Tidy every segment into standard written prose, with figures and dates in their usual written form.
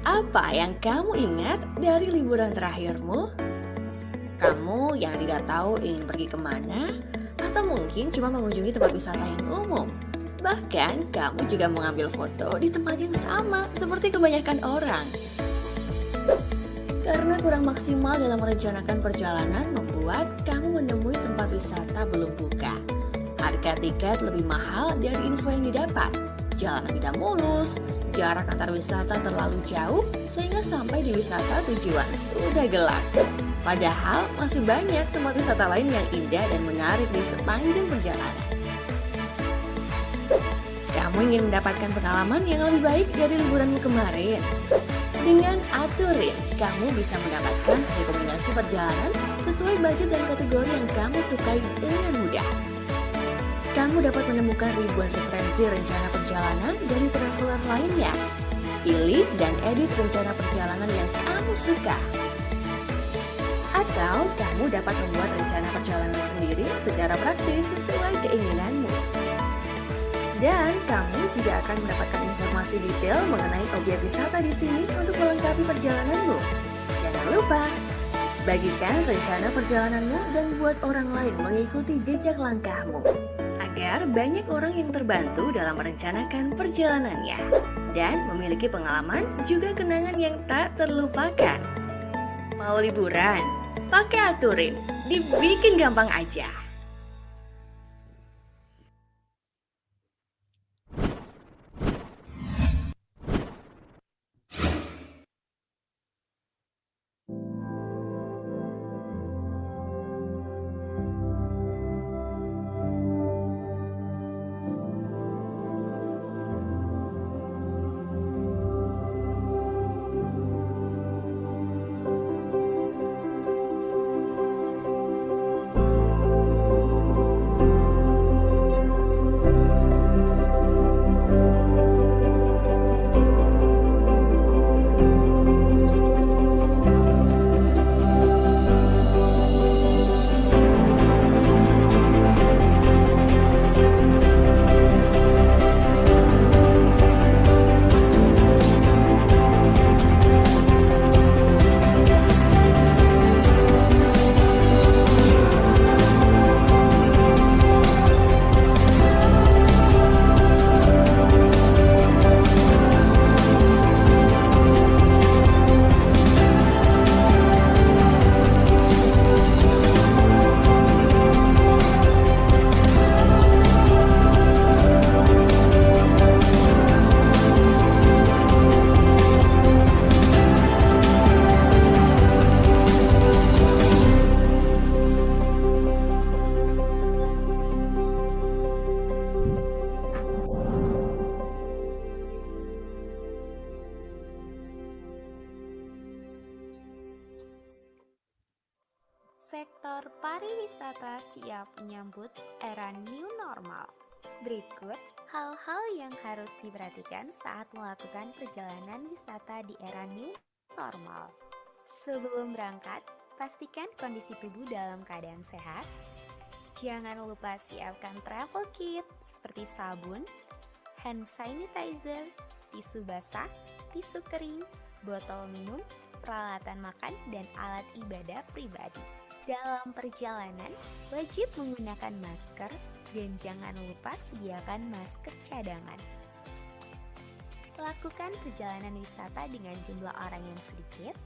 Apa yang kamu ingat dari liburan terakhirmu? Kamu yang tidak tahu ingin pergi kemana? Atau mungkin cuma mengunjungi tempat wisata yang umum? Bahkan kamu juga mengambil foto di tempat yang sama seperti kebanyakan orang. Karena kurang maksimal dalam merencanakan perjalanan membuat kamu menemui tempat wisata belum buka. Harga tiket lebih mahal dari info yang didapat. Jalanan tidak mulus, jarak antar wisata terlalu jauh sehingga sampai di wisata tujuan sudah gelap. Padahal masih banyak tempat wisata lain yang indah dan menarik di sepanjang perjalanan. Kamu ingin mendapatkan pengalaman yang lebih baik dari liburanmu kemarin? Dengan Aturin, kamu bisa mendapatkan rekomendasi perjalanan sesuai budget dan kategori yang kamu sukai dengan mudah. Kamu dapat menemukan ribuan referensi rencana perjalanan dari traveler lainnya. Pilih dan edit rencana perjalanan yang kamu suka. Atau kamu dapat membuat rencana perjalanan sendiri secara praktis sesuai keinginanmu. Dan kamu juga akan mendapatkan informasi detail mengenai objek wisata di sini untuk melengkapi perjalananmu. Jangan lupa, bagikan rencana perjalananmu dan buat orang lain mengikuti jejak langkahmu. Agar banyak orang yang terbantu dalam merencanakan perjalanannya. Dan memiliki pengalaman juga kenangan yang tak terlupakan. Mau liburan? Pakai Aturin, dibikin gampang aja. Sektor pariwisata siap menyambut era new normal. Berikut hal-hal yang harus diperhatikan saat melakukan perjalanan wisata di era new normal. Sebelum berangkat, pastikan kondisi tubuh dalam keadaan sehat. Jangan lupa siapkan travel kit seperti sabun, hand sanitizer, tisu basah, tisu kering, botol minum, peralatan makan, dan alat ibadah pribadi. Dalam perjalanan, wajib menggunakan masker dan jangan lupa sediakan masker cadangan. Lakukan perjalanan wisata dengan jumlah orang yang sedikit.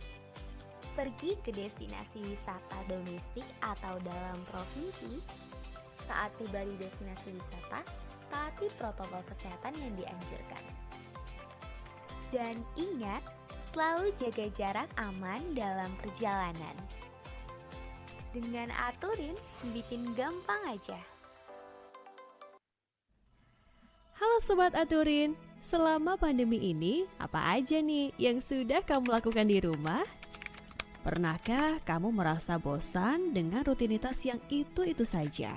Pergi ke destinasi wisata domestik atau dalam provinsi. Saat tiba di destinasi wisata, taati protokol kesehatan yang dianjurkan. Dan ingat, selalu jaga jarak aman dalam perjalanan. Dengan Aturin, bikin gampang aja. Halo Sobat Aturin, selama pandemi ini apa aja nih yang sudah kamu lakukan di rumah? Pernahkah kamu merasa bosan dengan rutinitas yang itu-itu saja?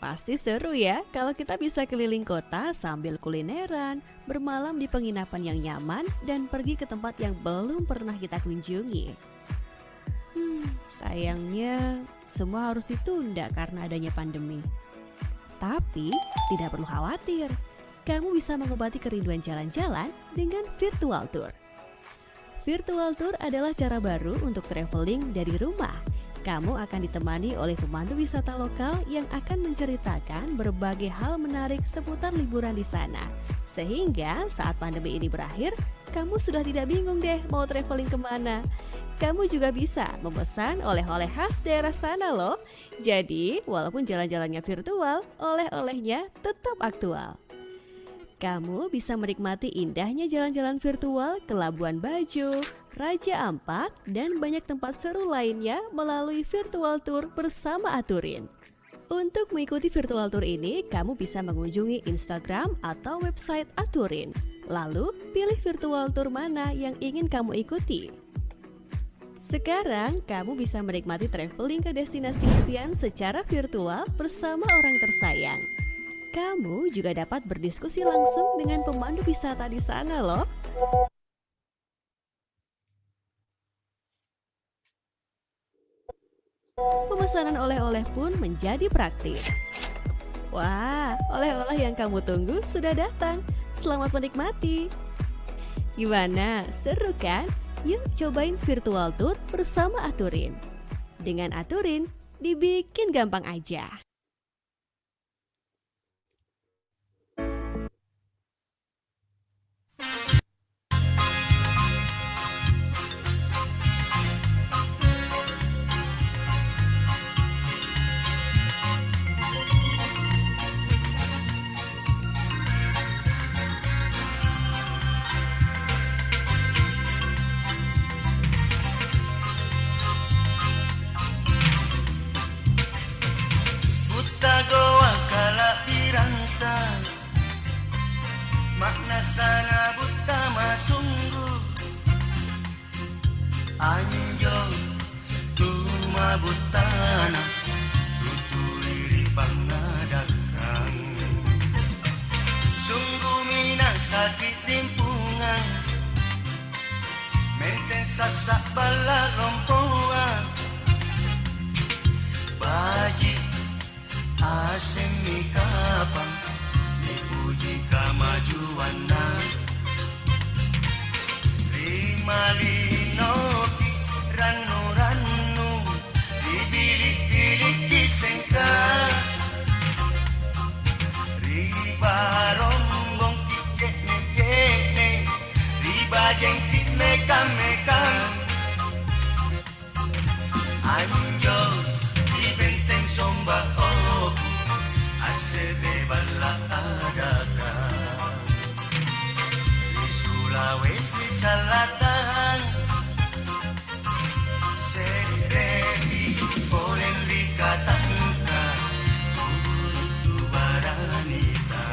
Pasti seru ya kalau kita bisa keliling kota sambil kulineran, bermalam di penginapan yang nyaman, dan pergi ke tempat yang belum pernah kita kunjungi. Sayangnya semua harus ditunda karena adanya pandemi. Tapi tidak perlu khawatir, kamu bisa mengobati kerinduan jalan-jalan dengan virtual tour. Virtual tour adalah cara baru untuk traveling dari rumah. Kamu akan ditemani oleh pemandu wisata lokal yang akan menceritakan berbagai hal menarik seputar liburan di sana. Sehingga saat pandemi ini berakhir, kamu sudah tidak bingung deh mau traveling kemana. Kamu juga bisa memesan oleh-oleh khas daerah sana loh. Jadi, walaupun jalan-jalannya virtual, oleh-olehnya tetap aktual. Kamu bisa menikmati indahnya jalan-jalan virtual ke Labuan Bajo, Raja Ampat, dan banyak tempat seru lainnya melalui virtual tour bersama Aturin. Untuk mengikuti virtual tour ini, kamu bisa mengunjungi Instagram atau website Aturin. Lalu, pilih virtual tour mana yang ingin kamu ikuti. Sekarang, kamu bisa menikmati traveling ke destinasi impian secara virtual bersama orang tersayang. Kamu juga dapat berdiskusi langsung dengan pemandu wisata di sana loh. Pemesanan oleh-oleh pun menjadi praktis. Wah, oleh-oleh yang kamu tunggu sudah datang. Selamat menikmati. Gimana? Seru kan? Yuk cobain virtual tour bersama Aturin. Dengan Aturin, dibikin gampang aja. Goa kala piranta makna sana buta masunggu anjo tuma butana tuturi pangadakang sungguh mina sakit timpungan menten sasak bala lompoan baji asing ni kapang dipuji kamajuan na limalinoki ranu-ranu dibilik-bilik disengka riba rombong kikek-nekek riba jengkik mekam-mekam anjo di benteng somba asede bala adakan di Sulawesi Selatan seremi polen dikatangka kutu baranita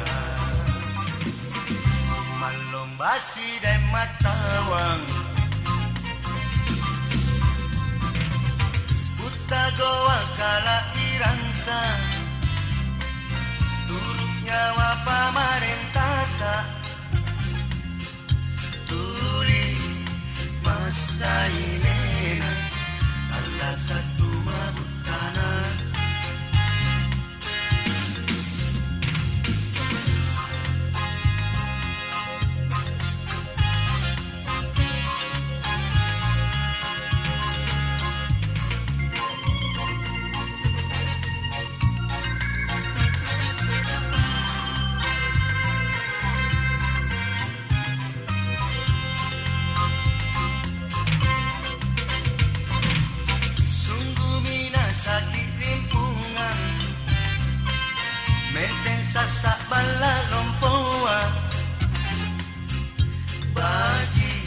malombasi dan matawang buta goa kala iranta nyawa pamarentata tuli masa inena Allah satu mabutana sasak bala lompoa baji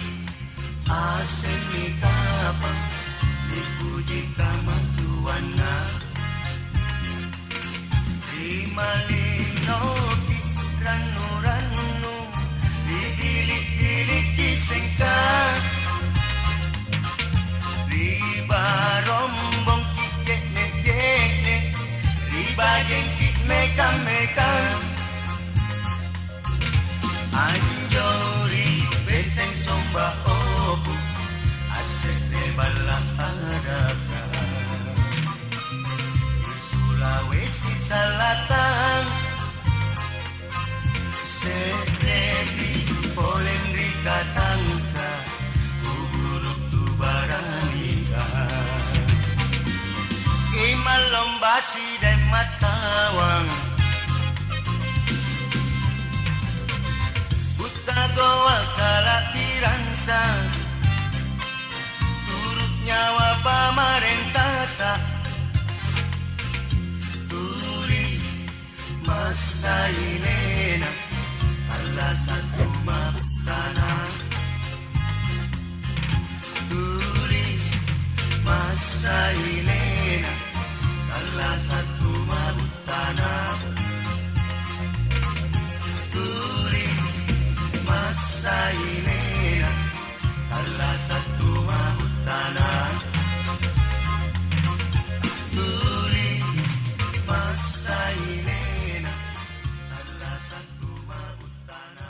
asing ni kapang dipuji kamajuana limalinoki ranu-ranu digilik-gilik disengka riba rombong kikek-nekek riba jengkik mekam-mekam anjori benteng somba obu asete bala adakan di Sulawesi Selatan Pasi dan matawang Buta goa kala piranta Turut nyawa pamarentata Turi masa inena Alasan kumaptana Turi masa inena Alasan kumaptana Turi masa inena Alasan kumaptana Turi masa inena Alasan kumaptana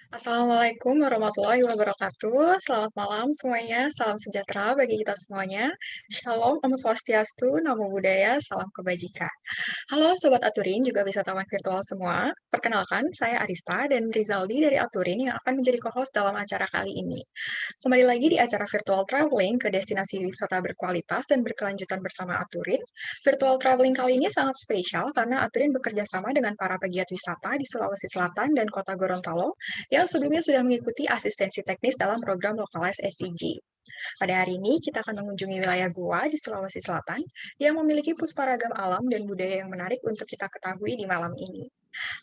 Assalamualaikum warahmatullahi wabarakatuh. Selamat malam semuanya. Salam sejahtera bagi kita semuanya. Shalom, Om Swastiastu, Namo Buddhaya, Salam Kebajikan. Halo Sobat Aturin, juga wisatawan virtual semua. Perkenalkan, saya Arista dan Rizaldi dari Aturin yang akan menjadi co-host dalam acara kali ini. Kembali lagi di acara virtual traveling ke destinasi wisata berkualitas dan berkelanjutan bersama Aturin. Virtual traveling kali ini sangat spesial karena Aturin bekerja sama dengan para pegiat wisata di Sulawesi Selatan dan Kota Gorontalo yang sebelumnya sudah mengikuti asistensi teknis dalam program Localize SDG. Pada hari ini, kita akan mengunjungi wilayah Goa di Sulawesi Selatan yang memiliki pusparagam alam dan budaya yang menarik untuk kita ketahui di malam ini.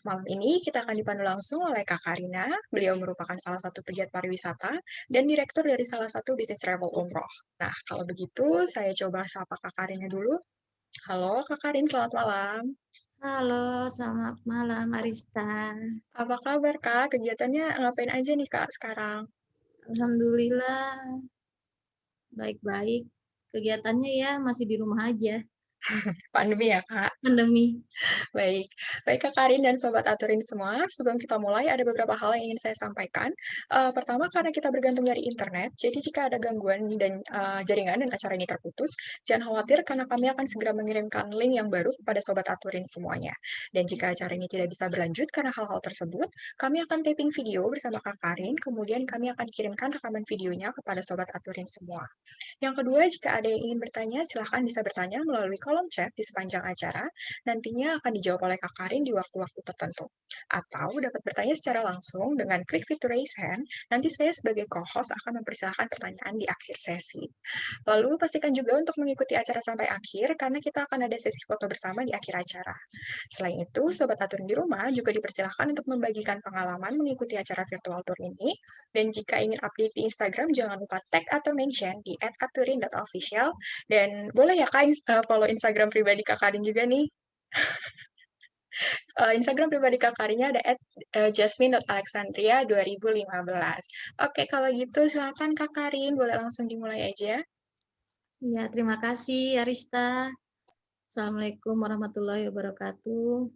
Malam ini, kita akan dipandu langsung oleh Kak Karina. Beliau merupakan salah satu pegiat pariwisata dan direktur dari salah satu bisnis travel umroh. Nah, kalau begitu, saya coba sapa Kak Karina dulu. Halo, Kak Karin, selamat malam. Halo, selamat malam Arista. Apa kabar, Kak? Kegiatannya ngapain aja nih, Kak, sekarang? Alhamdulillah, baik-baik. Kegiatannya ya masih di rumah aja, Pandemi ya, Kak? pandemi. Baik, baik Kak Karin dan Sobat Aturin semua, sebelum kita mulai ada beberapa hal yang ingin saya sampaikan. Pertama, karena kita bergantung dari internet, jadi jika ada gangguan dan jaringan dan acara ini terputus, jangan khawatir karena kami akan segera mengirimkan link yang baru kepada Sobat Aturin semuanya. Dan jika acara ini tidak bisa berlanjut karena hal-hal tersebut, kami akan taping video bersama Kak Karin, kemudian kami akan kirimkan rekaman videonya kepada Sobat Aturin semua. Yang kedua, jika ada yang ingin bertanya, silahkan bisa bertanya melalui kolom chat di sepanjang acara. Nantinya akan dijawab oleh Kak Karin di waktu-waktu tertentu. Atau dapat bertanya secara langsung dengan klik fitur raise hand, nanti saya sebagai co-host akan mempersilahkan pertanyaan di akhir sesi. Lalu pastikan juga untuk mengikuti acara sampai akhir, karena kita akan ada sesi foto bersama di akhir acara. Selain itu, Sobat Aturin di rumah juga dipersilahkan untuk membagikan pengalaman mengikuti acara virtual tour ini, dan jika ingin update di Instagram, jangan lupa tag atau mention di @aturin.official, dan boleh ya Kak follow Instagram pribadi Kak Karin juga nih. Instagram pribadi Kak Karinnya ada @jasmine.alexandria2015. Oke, kalau gitu silakan Kak Karin, boleh langsung dimulai aja. Ya, terima kasih Arista. Assalamualaikum warahmatullahi wabarakatuh.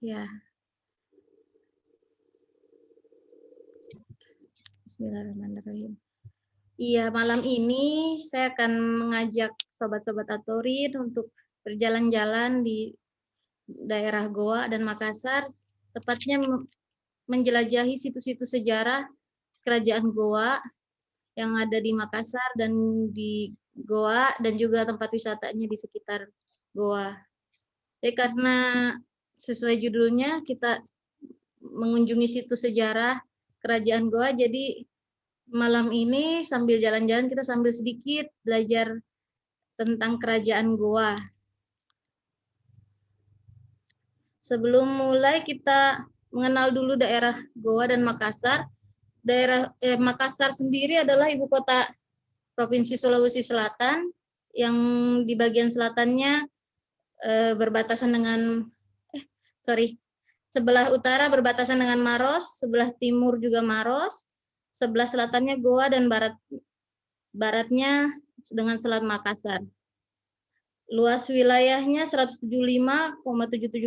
Ya. Bismillahirrahmanirrahim. Iya, malam ini saya akan mengajak sobat-sobat Aturin untuk berjalan-jalan di daerah Goa dan Makassar, tepatnya menjelajahi situs-situs sejarah kerajaan Goa yang ada di Makassar dan di Goa, dan juga tempat wisatanya di sekitar Goa. Jadi karena sesuai judulnya kita mengunjungi situs sejarah kerajaan Goa, jadi malam ini sambil jalan-jalan kita sambil sedikit belajar tentang kerajaan Goa. Sebelum mulai kita mengenal dulu daerah Goa dan Makassar. Makassar sendiri adalah ibu kota Provinsi Sulawesi Selatan yang di bagian selatannya berbatasan dengan sebelah utara berbatasan dengan Maros, sebelah timur juga Maros, sebelah selatannya Goa, dan baratnya dengan Selat Makassar. Luas wilayahnya 175,77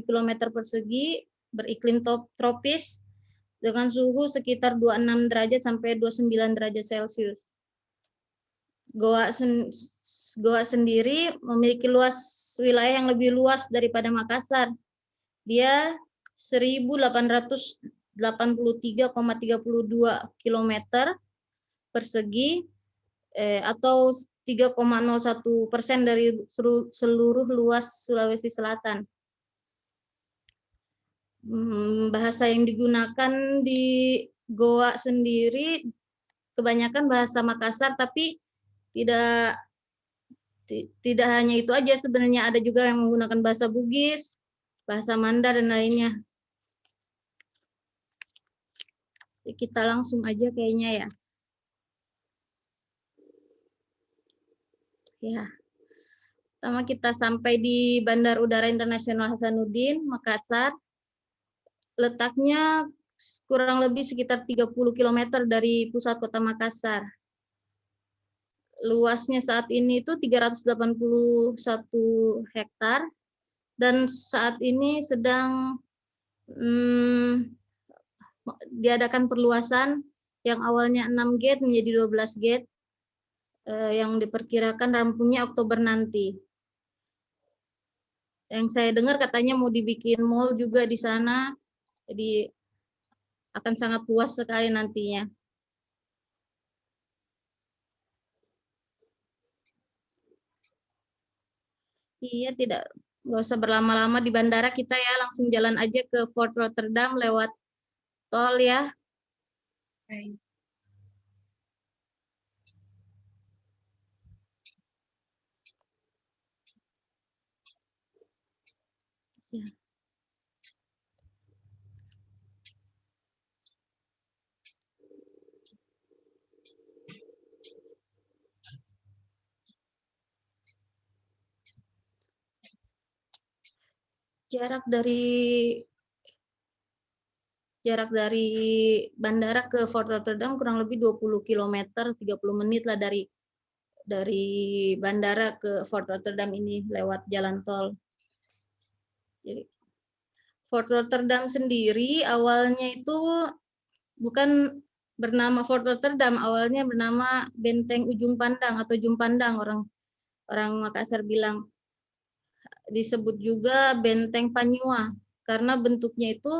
km persegi, beriklim tropis dengan suhu sekitar 26 derajat sampai 29 derajat Celcius. Goa sendiri memiliki luas wilayah yang lebih luas daripada Makassar. Dia 1.818 83,32 km persegi atau 3,01% dari seluruh luas Sulawesi Selatan. Bahasa yang digunakan di Goa sendiri kebanyakan bahasa Makassar, tapi tidak hanya itu aja, sebenarnya ada juga yang menggunakan bahasa Bugis, bahasa Manda dan lainnya. Kita langsung aja kayaknya ya. Ya. Pertama kita sampai di Bandar Udara Internasional Hasanuddin, Makassar. Letaknya kurang lebih sekitar 30 km dari pusat kota Makassar. Luasnya saat ini itu 381 hektar dan saat ini sedang diadakan perluasan yang awalnya 6 gate menjadi 12 gate yang diperkirakan rampungnya Oktober nanti. Yang saya dengar katanya mau dibikin mall juga di sana, jadi akan sangat luas sekali nantinya. Iya, nggak usah berlama-lama di bandara kita ya, langsung jalan aja ke Fort Rotterdam lewat tol ya. Baik. Ya. Jarak dari bandara ke Fort Rotterdam kurang lebih 20 km, 30 menit lah dari bandara ke Fort Rotterdam ini lewat jalan tol. Jadi Fort Rotterdam sendiri awalnya itu bukan bernama Fort Rotterdam, awalnya bernama Benteng Ujung Pandang atau Ujung Pandang, orang Makassar bilang. Disebut juga Benteng Panyua karena bentuknya itu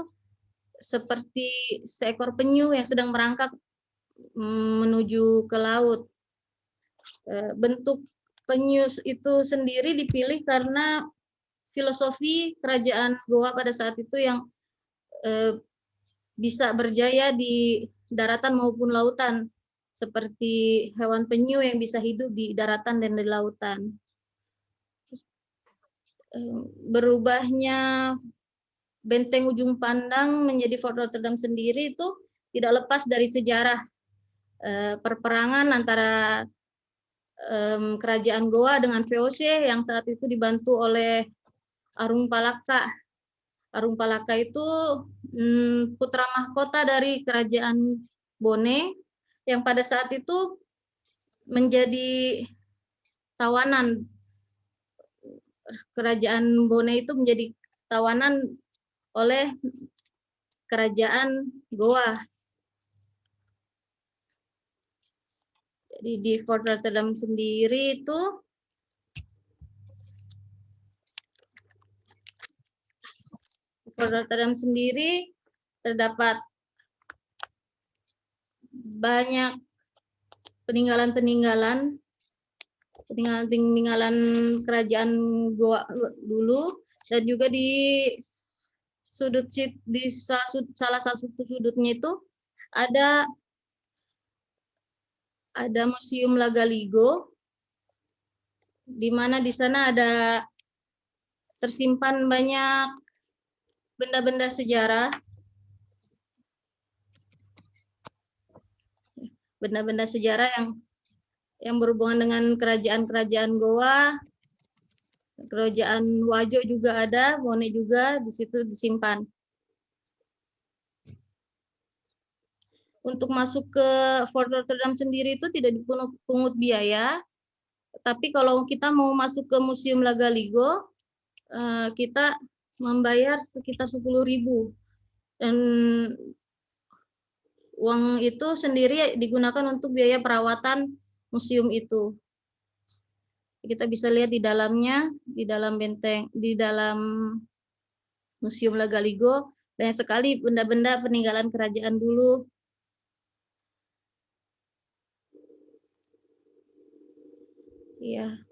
seperti seekor penyu yang sedang merangkak menuju ke laut. Bentuk penyu itu sendiri dipilih karena filosofi kerajaan Goa pada saat itu yang bisa berjaya di daratan maupun lautan, seperti hewan penyu yang bisa hidup di daratan dan di lautan. Berubahnya Benteng Ujung Pandang menjadi Fort Rotterdam sendiri itu tidak lepas dari sejarah perperangan antara kerajaan Goa dengan VOC yang saat itu dibantu oleh Arung Palaka. Arung Palaka itu putra mahkota dari kerajaan Bone yang pada saat itu menjadi tawanan. Kerajaan Bone itu menjadi tawanan oleh kerajaan Goa. Jadi di Fort Rotterdam sendiri itu terdapat banyak peninggalan kerajaan Goa dulu, dan juga di salah satu sudutnya itu ada Museum Lagaligo, di mana di sana ada tersimpan banyak benda-benda sejarah. Benda-benda sejarah yang berhubungan dengan kerajaan-kerajaan Goa, kerajaan Wajo juga ada, Bone juga di situ disimpan. Untuk masuk ke Fort Rotterdam sendiri itu tidak dipungut biaya, tapi kalau kita mau masuk ke Museum Lagaligo, kita membayar sekitar 10.000, dan uang itu sendiri digunakan untuk biaya perawatan museum itu. Kita bisa lihat di dalamnya, di dalam Museum Lagaligo Banyak sekali benda-benda peninggalan kerajaan dulu. Iya.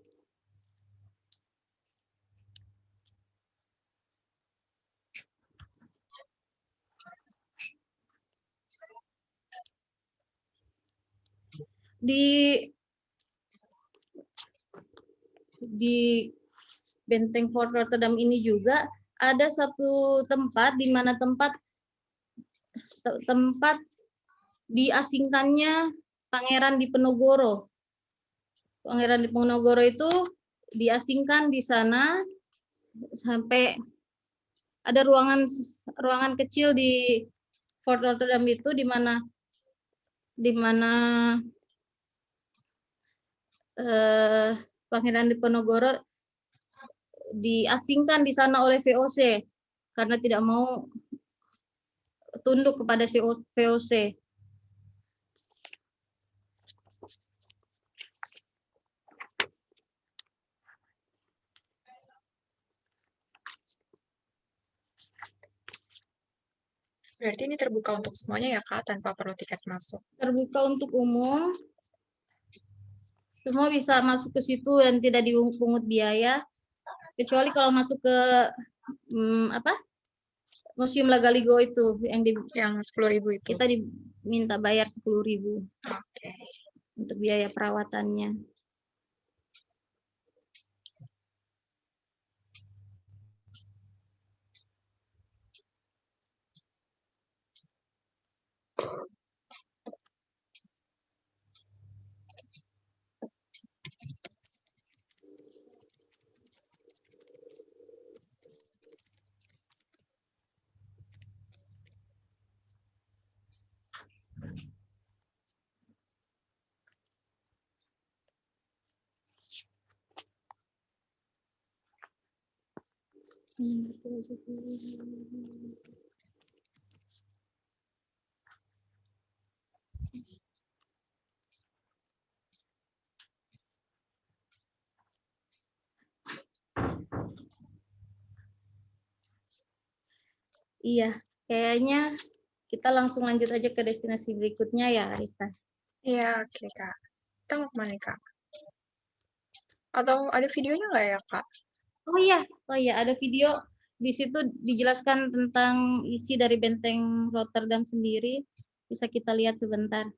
Di Benteng Fort Rotterdam ini juga ada satu tempat di mana tempat diasingkannya Pangeran Diponegoro. Pangeran Diponegoro itu diasingkan di sana sampai ada ruangan kecil di Fort Rotterdam itu di mana Pangeran Diponegoro diasingkan di sana oleh VOC karena tidak mau tunduk kepada VOC. Berarti ini terbuka untuk semuanya ya Kak, tanpa perlu tiket masuk. Terbuka untuk umum. Semua bisa masuk ke situ dan tidak dipungut biaya. Kecuali kalau masuk ke Museum Lagaligo itu yang 10.000 itu. Kita diminta bayar 10.000. Oke. Untuk biaya perawatannya. Iya, kayaknya kita langsung lanjut aja ke destinasi berikutnya ya, Arista. Iya, oke Kak. Kita mau kemana nih, Kak? Atau ada videonya nggak ya, Kak? Oh iya, ada video. Di situ dijelaskan tentang isi dari Benteng Rotterdam sendiri. Bisa kita lihat sebentar.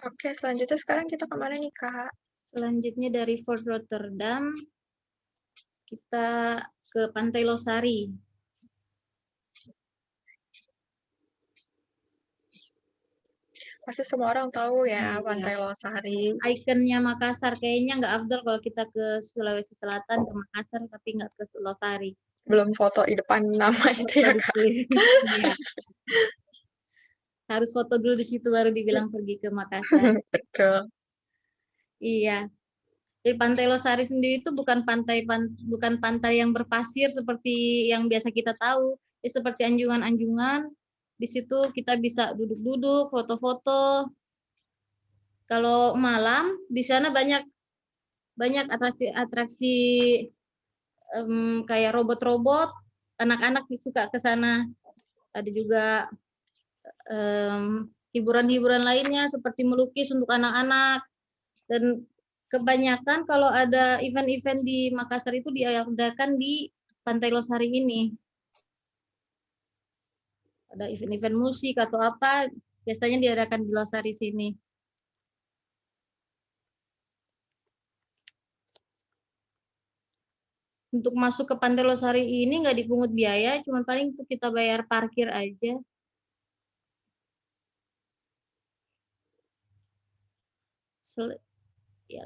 Oke, selanjutnya sekarang kita kemana nih, Kak? Selanjutnya dari Fort Rotterdam, kita ke Pantai Losari. Pasti semua orang tahu ya Iya. Pantai Losari. Ikonnya Makassar, kayaknya nggak afdol kalau kita ke Sulawesi Selatan, ke Makassar, tapi nggak ke Losari. Belum foto di depan nama itu ya, Kak? Iya, harus foto dulu di situ baru dibilang pergi ke Makassar. Betul. Iya. Jadi Pantai Losari sendiri itu bukan pantai yang berpasir seperti yang biasa kita tahu. Seperti anjungan-anjungan. Di situ kita bisa duduk-duduk, foto-foto. Kalau malam di sana banyak atraksi-atraksi kayak robot-robot. Anak-anak suka ke sana. Ada juga hiburan-hiburan lainnya seperti melukis untuk anak-anak. Dan kebanyakan kalau ada event-event di Makassar itu diadakan di Pantai Losari ini. Ada event-event musik atau apa, biasanya diadakan di Losari sini. Untuk masuk ke Pantai Losari ini nggak dipungut biaya, cuma paling itu kita bayar parkir aja.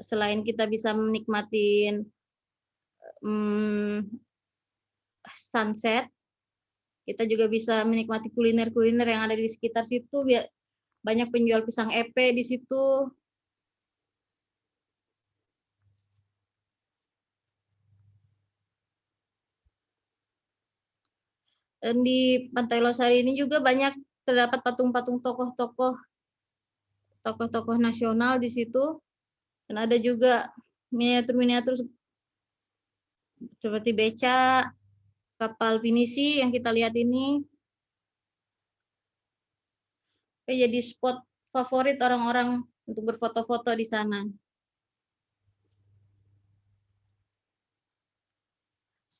Selain kita bisa menikmatin sunset, kita juga bisa menikmati kuliner-kuliner yang ada di sekitar situ. Banyak penjual pisang epe di situ. Dan di Pantai Losari ini juga banyak terdapat patung-patung tokoh-tokoh nasional di situ. Dan ada juga miniatur-miniatur seperti beca, kapal pinisi yang kita lihat ini. Jadi spot favorit orang-orang untuk berfoto-foto di sana.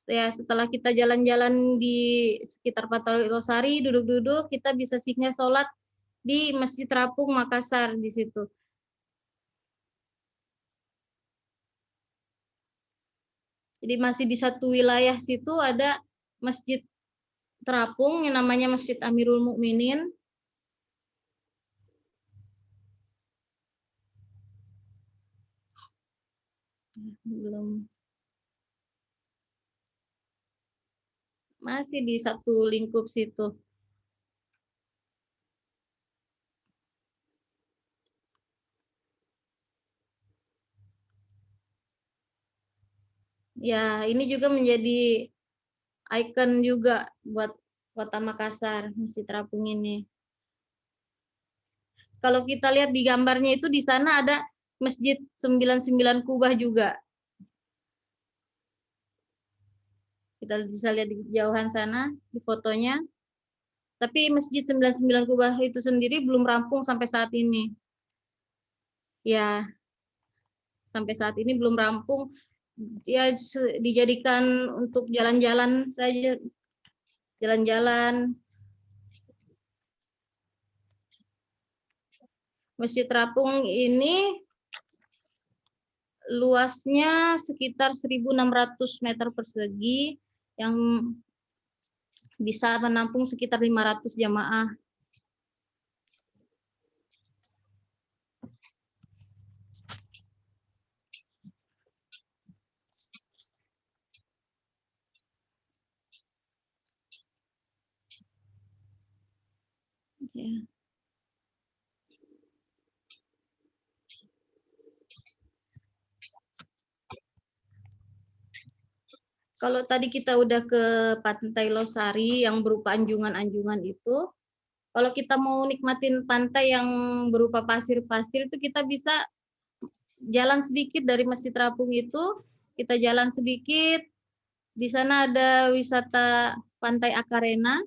Ya, setelah kita jalan-jalan di sekitar Pantai Losari, duduk-duduk, kita bisa singgah sholat di Masjid Terapung Makassar di situ. Jadi masih di satu wilayah situ ada Masjid Terapung yang namanya Masjid Amirul Mukminin. Belum. Masih di satu lingkup situ. Ya, ini juga menjadi ikon juga buat Kota Makassar, Masjid Terapung ini. Kalau kita lihat di gambarnya itu di sana ada Masjid 99 Kubah juga. Kita bisa lihat di jauhan sana di fotonya. Tapi Masjid 99 Kubah itu sendiri belum rampung sampai saat ini. Ya, sampai saat ini belum rampung. Ya, dijadikan untuk jalan-jalan saja. Jalan-jalan. Masjid Terapung ini luasnya sekitar 1.600 meter persegi yang bisa menampung sekitar 500 jamaah. Ya. Kalau tadi kita udah ke Pantai Losari yang berupa anjungan-anjungan itu, kalau kita mau nikmatin pantai yang berupa pasir-pasir itu kita bisa jalan sedikit dari Masjid Terapung itu, kita jalan sedikit, di sana ada wisata Pantai Akarena.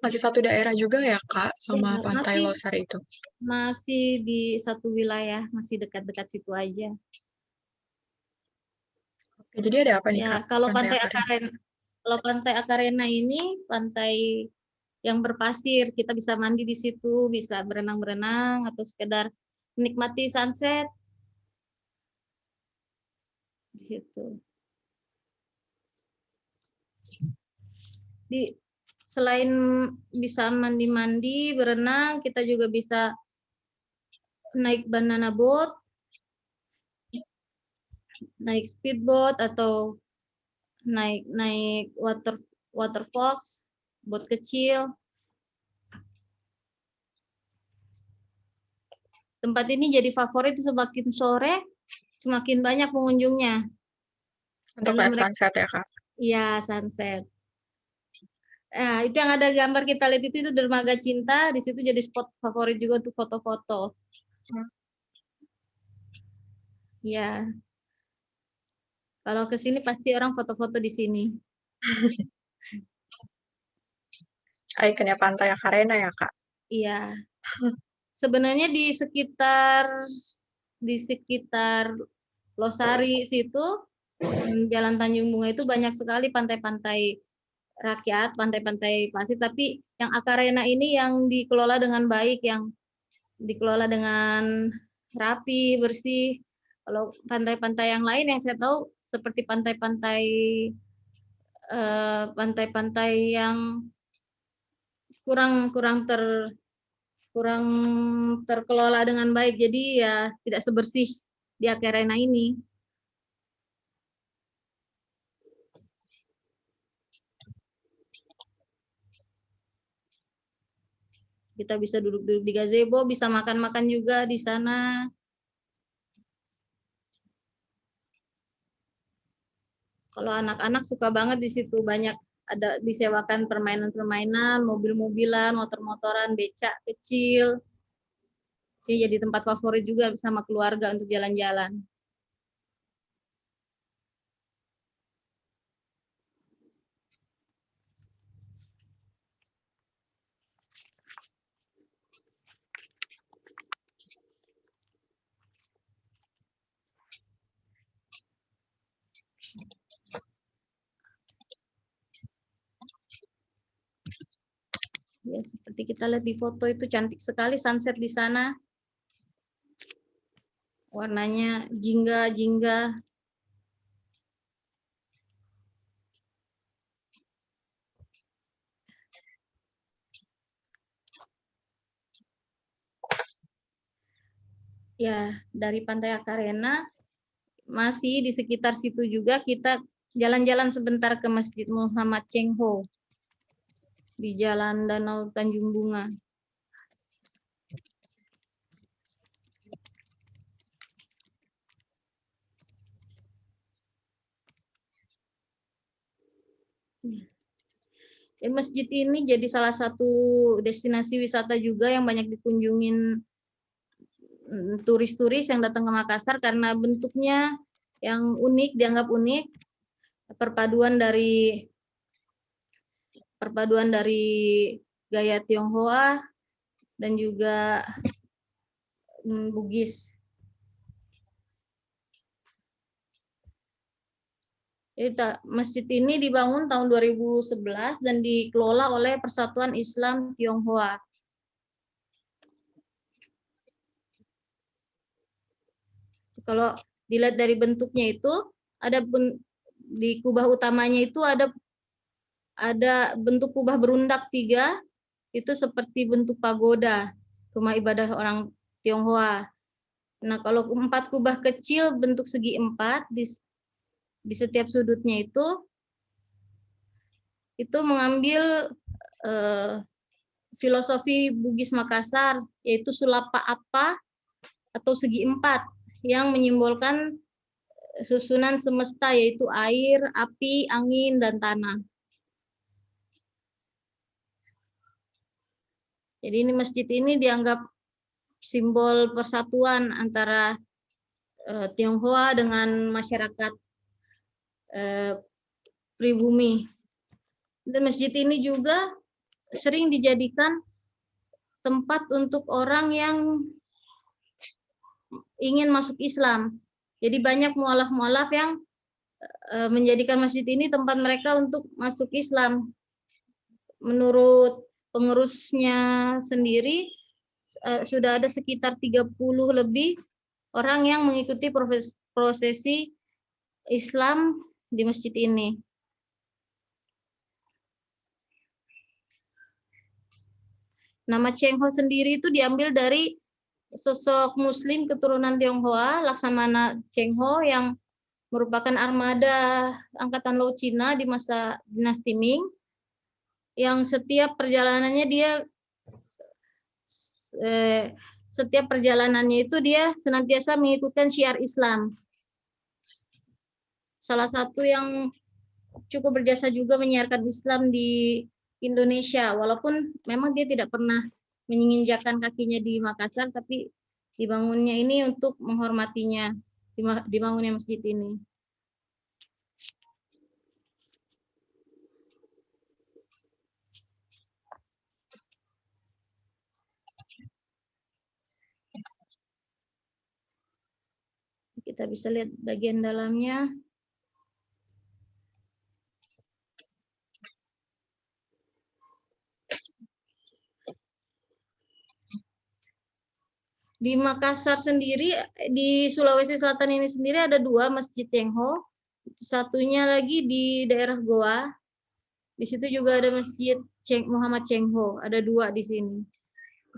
Masih satu daerah juga ya, Kak, sama Ya, Pantai Losari itu? masih di satu wilayah, masih dekat-dekat situ aja. Oke, jadi ada apa nih, Ya, Kak, kalau Pantai Pantai Akarena? Akarena, kalau Pantai Akarena ini pantai yang berpasir, kita bisa mandi di situ, bisa berenang-berenang atau sekedar menikmati sunset di situ. Selain bisa mandi-mandi, berenang, kita juga bisa naik banana boat, naik speedboat atau naik waterfox, boat kecil. Tempat ini jadi favorit semakin sore, semakin banyak pengunjungnya. Untuk Karena lihat mereka, sunset ya, Kak? ya sunset. Itu yang ada gambar kita lihat itu dermaga cinta, di situ jadi spot favorit juga untuk foto-foto. Ya, kalau ke sini pasti orang foto-foto di sini. Ikonnya Pantai Akarena ya, Kak? Iya. Sebenarnya di sekitar Losari situ, Jalan Tanjung Bunga itu banyak sekali pantai-pantai rakyat, pantai-pantai pasir, tapi yang Akarena ini yang dikelola dengan baik, yang dikelola dengan rapi, bersih. Kalau pantai-pantai yang lain yang saya tahu seperti pantai-pantai yang kurang kurang ter kurang terkelola dengan baik, jadi ya tidak sebersih di Akarena ini. Kita bisa duduk-duduk di gazebo, bisa makan-makan juga di sana. Kalau anak-anak suka banget di situ, banyak ada disewakan permainan-permainan, mobil-mobilan, motor-motoran, becak kecil. Sih jadi tempat favorit juga sama keluarga untuk jalan-jalan. Ya, seperti kita lihat di foto itu cantik sekali sunset di sana. Warnanya jingga-jingga. Ya, dari Pantai Akarena masih di sekitar situ juga kita jalan-jalan sebentar ke Masjid Muhammad Chengho di Jalan Danau Tanjung Bunga. Dan masjid ini jadi salah satu destinasi wisata juga yang banyak dikunjungin turis-turis yang datang ke Makassar karena bentuknya yang unik, dianggap unik, perpaduan dari gaya Tionghoa dan juga Bugis. Masjid ini dibangun tahun 2011 dan dikelola oleh Persatuan Islam Tionghoa. Kalau dilihat dari bentuknya itu, di kubah utamanya itu ada bentuk kubah berundak 3, itu seperti bentuk pagoda, rumah ibadah orang Tionghoa. Nah, kalau 4 kubah kecil bentuk segi 4 di setiap sudutnya itu mengambil filosofi Bugis Makassar, yaitu sulapa apa atau segi 4 yang menyimbolkan susunan semesta, yaitu air, api, angin, dan tanah. Jadi ini masjid ini dianggap simbol persatuan antara Tionghoa dengan masyarakat pribumi. Dan masjid ini juga sering dijadikan tempat untuk orang yang ingin masuk Islam. Jadi banyak mualaf-mualaf yang menjadikan masjid ini tempat mereka untuk masuk Islam. Menurut pengurusnya sendiri, sudah ada sekitar 30 lebih orang yang mengikuti prosesi Islam di masjid ini. Nama Cheng Ho sendiri itu diambil dari sosok Muslim keturunan Tionghoa, Laksamana Cheng Ho, yang merupakan armada Angkatan Laut Cina di masa dinasti Ming, yang setiap perjalanannya itu dia senantiasa mengikutkan syiar Islam. Salah satu yang cukup berjasa juga menyiarkan Islam di Indonesia, walaupun memang dia tidak pernah menginjakkan kakinya di Makassar, tapi dibangunnya ini untuk menghormatinya, dibangunnya masjid ini. Kita bisa lihat bagian dalamnya. Di Makassar sendiri, di Sulawesi Selatan ini sendiri ada 2 masjid Cheng Ho. Satunya lagi di daerah Goa. Di situ juga ada masjid Muhammad Cheng Ho. Ada 2 di sini.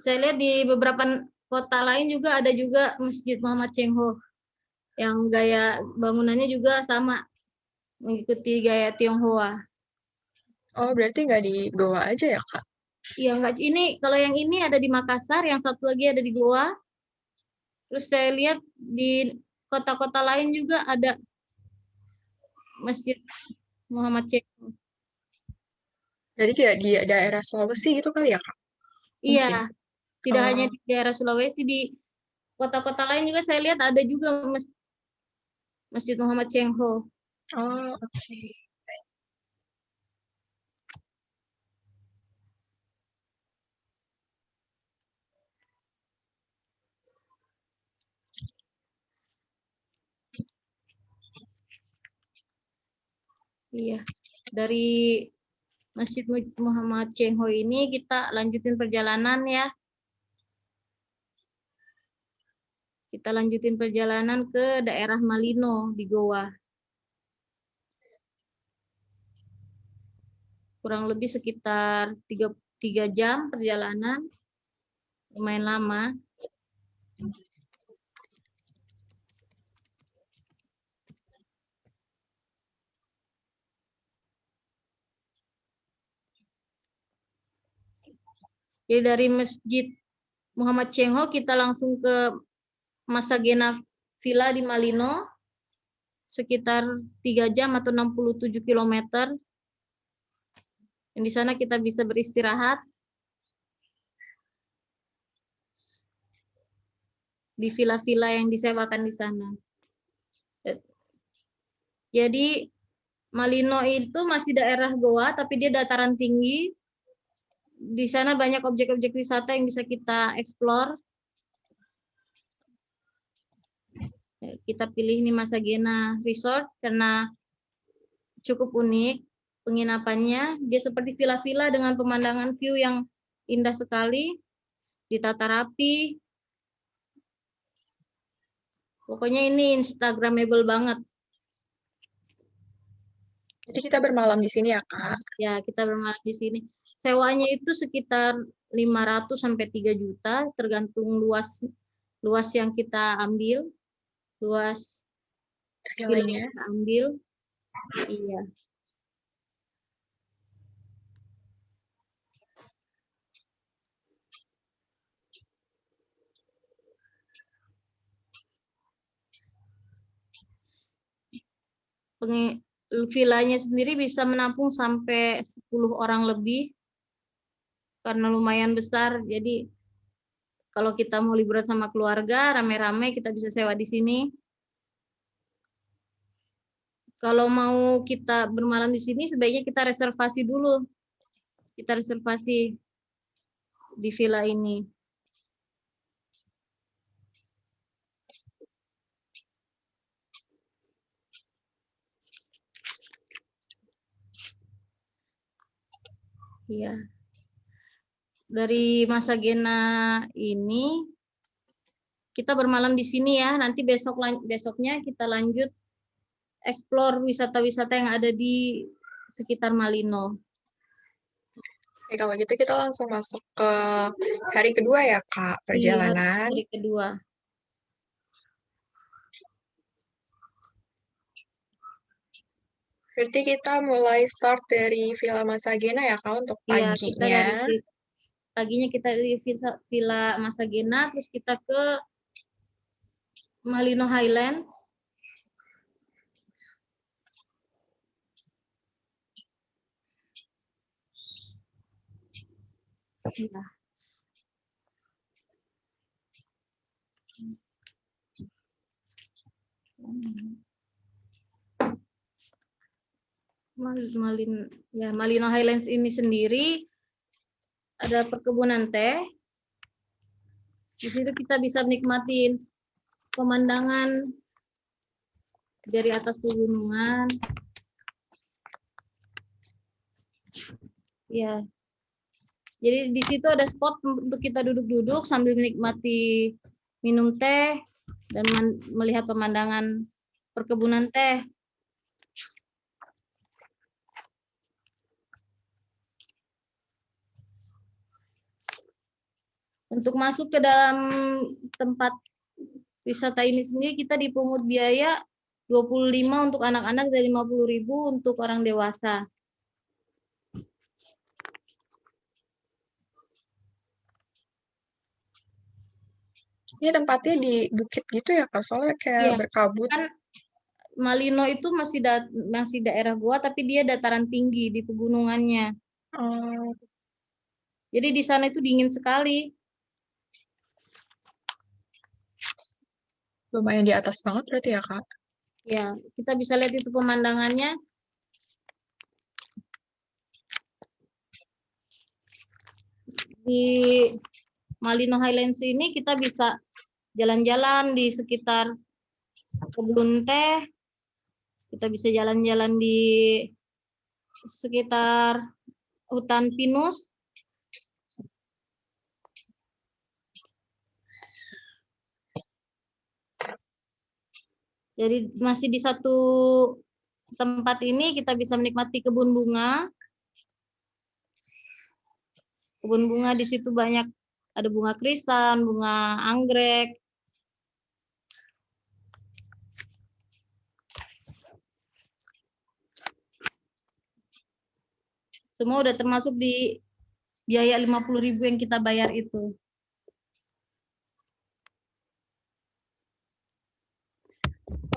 Saya lihat di beberapa kota lain juga ada juga masjid Muhammad Cheng Ho, yang gaya bangunannya juga sama, mengikuti gaya Tionghoa. Oh, berarti nggak di Goa aja ya, Kak? Iya, enggak. Ini kalau yang ini ada di Makassar, yang satu lagi ada di Goa. Terus saya lihat di kota-kota lain juga ada masjid Muhammad Cheng Ho. Jadi tidak di daerah Sulawesi gitu kali ya, Kak? Iya, tidak Oh. hanya di daerah Sulawesi, di kota-kota lain juga saya lihat ada juga Masjid Muhammad Cheng Ho. Oh, oke. Iya, dari Masjid Muhammad Cheng Ho ini kita lanjutin perjalanan ya. Kita lanjutin perjalanan ke daerah Malino di Goa. Kurang lebih sekitar 3 jam perjalanan. Lumayan lama. Jadi dari Masjid Muhammad Cheng Ho kita langsung ke Masagena Villa di Malino, sekitar 3 jam atau 67 km. Dan di sana kita bisa beristirahat di villa-villa yang disewakan di sana. Jadi Malino itu masih daerah Goa, tapi dia dataran tinggi. Di sana banyak objek-objek wisata yang bisa kita eksplor. Kita pilih ini Masagena Resort karena cukup unik penginapannya. Dia seperti villa-villa dengan pemandangan view yang indah sekali, ditata rapi. Pokoknya ini Instagramable banget. Jadi kita bermalam di sini ya, Kak? Ya, kita bermalam di sini. Sewanya itu sekitar 500 sampai 3 juta, tergantung luas yang kita ambil, luas villa yang kita ambil. Iya. Villanya sendiri bisa menampung sampai 10 orang lebih karena lumayan besar. Jadi kalau kita mau liburan sama keluarga rame-rame kita bisa sewa di sini. Kalau mau kita bermalam di sini sebaiknya kita reservasi dulu. kita reservasi di villa ini. Iya. Dari Masagena ini kita bermalam di sini ya. Nanti besoknya kita lanjut explore wisata-wisata yang ada di sekitar Malino. Oke, kalau gitu kita langsung masuk ke hari kedua ya, Kak, perjalanan. Hari kedua. Berarti kita mulai start dari Villa Masagena ya, Kak, untuk Iya, kita dari paginya. paginya kita di Villa Masagena, terus kita ke Malino Highland. Iya. Malino Highlands ini sendiri ada perkebunan teh. Di situ kita bisa menikmati pemandangan dari atas pegunungan. Ya. Jadi di situ ada spot untuk kita duduk-duduk sambil menikmati minum teh dan melihat pemandangan perkebunan teh. Untuk masuk ke dalam tempat wisata ini sendiri kita dipungut biaya 25 untuk anak-anak dan 50.000 untuk orang dewasa. Ini tempatnya di bukit gitu ya, Kak? Soalnya kayak Iya, berkabut. kan Malino itu masih daerah Goa, tapi dia dataran tinggi di pegunungannya. Oh, Jadi di sana itu dingin sekali. lumayan di atas banget berarti ya, Kak? Ya, kita bisa lihat itu pemandangannya. Di Malino Highlands ini kita bisa jalan-jalan di sekitar kebun teh. Kita bisa jalan-jalan di sekitar hutan pinus. Jadi masih di satu tempat ini kita bisa menikmati kebun bunga. Kebun bunga di situ banyak, ada bunga krisan, bunga anggrek. Semua udah termasuk di biaya 50.000 yang kita bayar itu.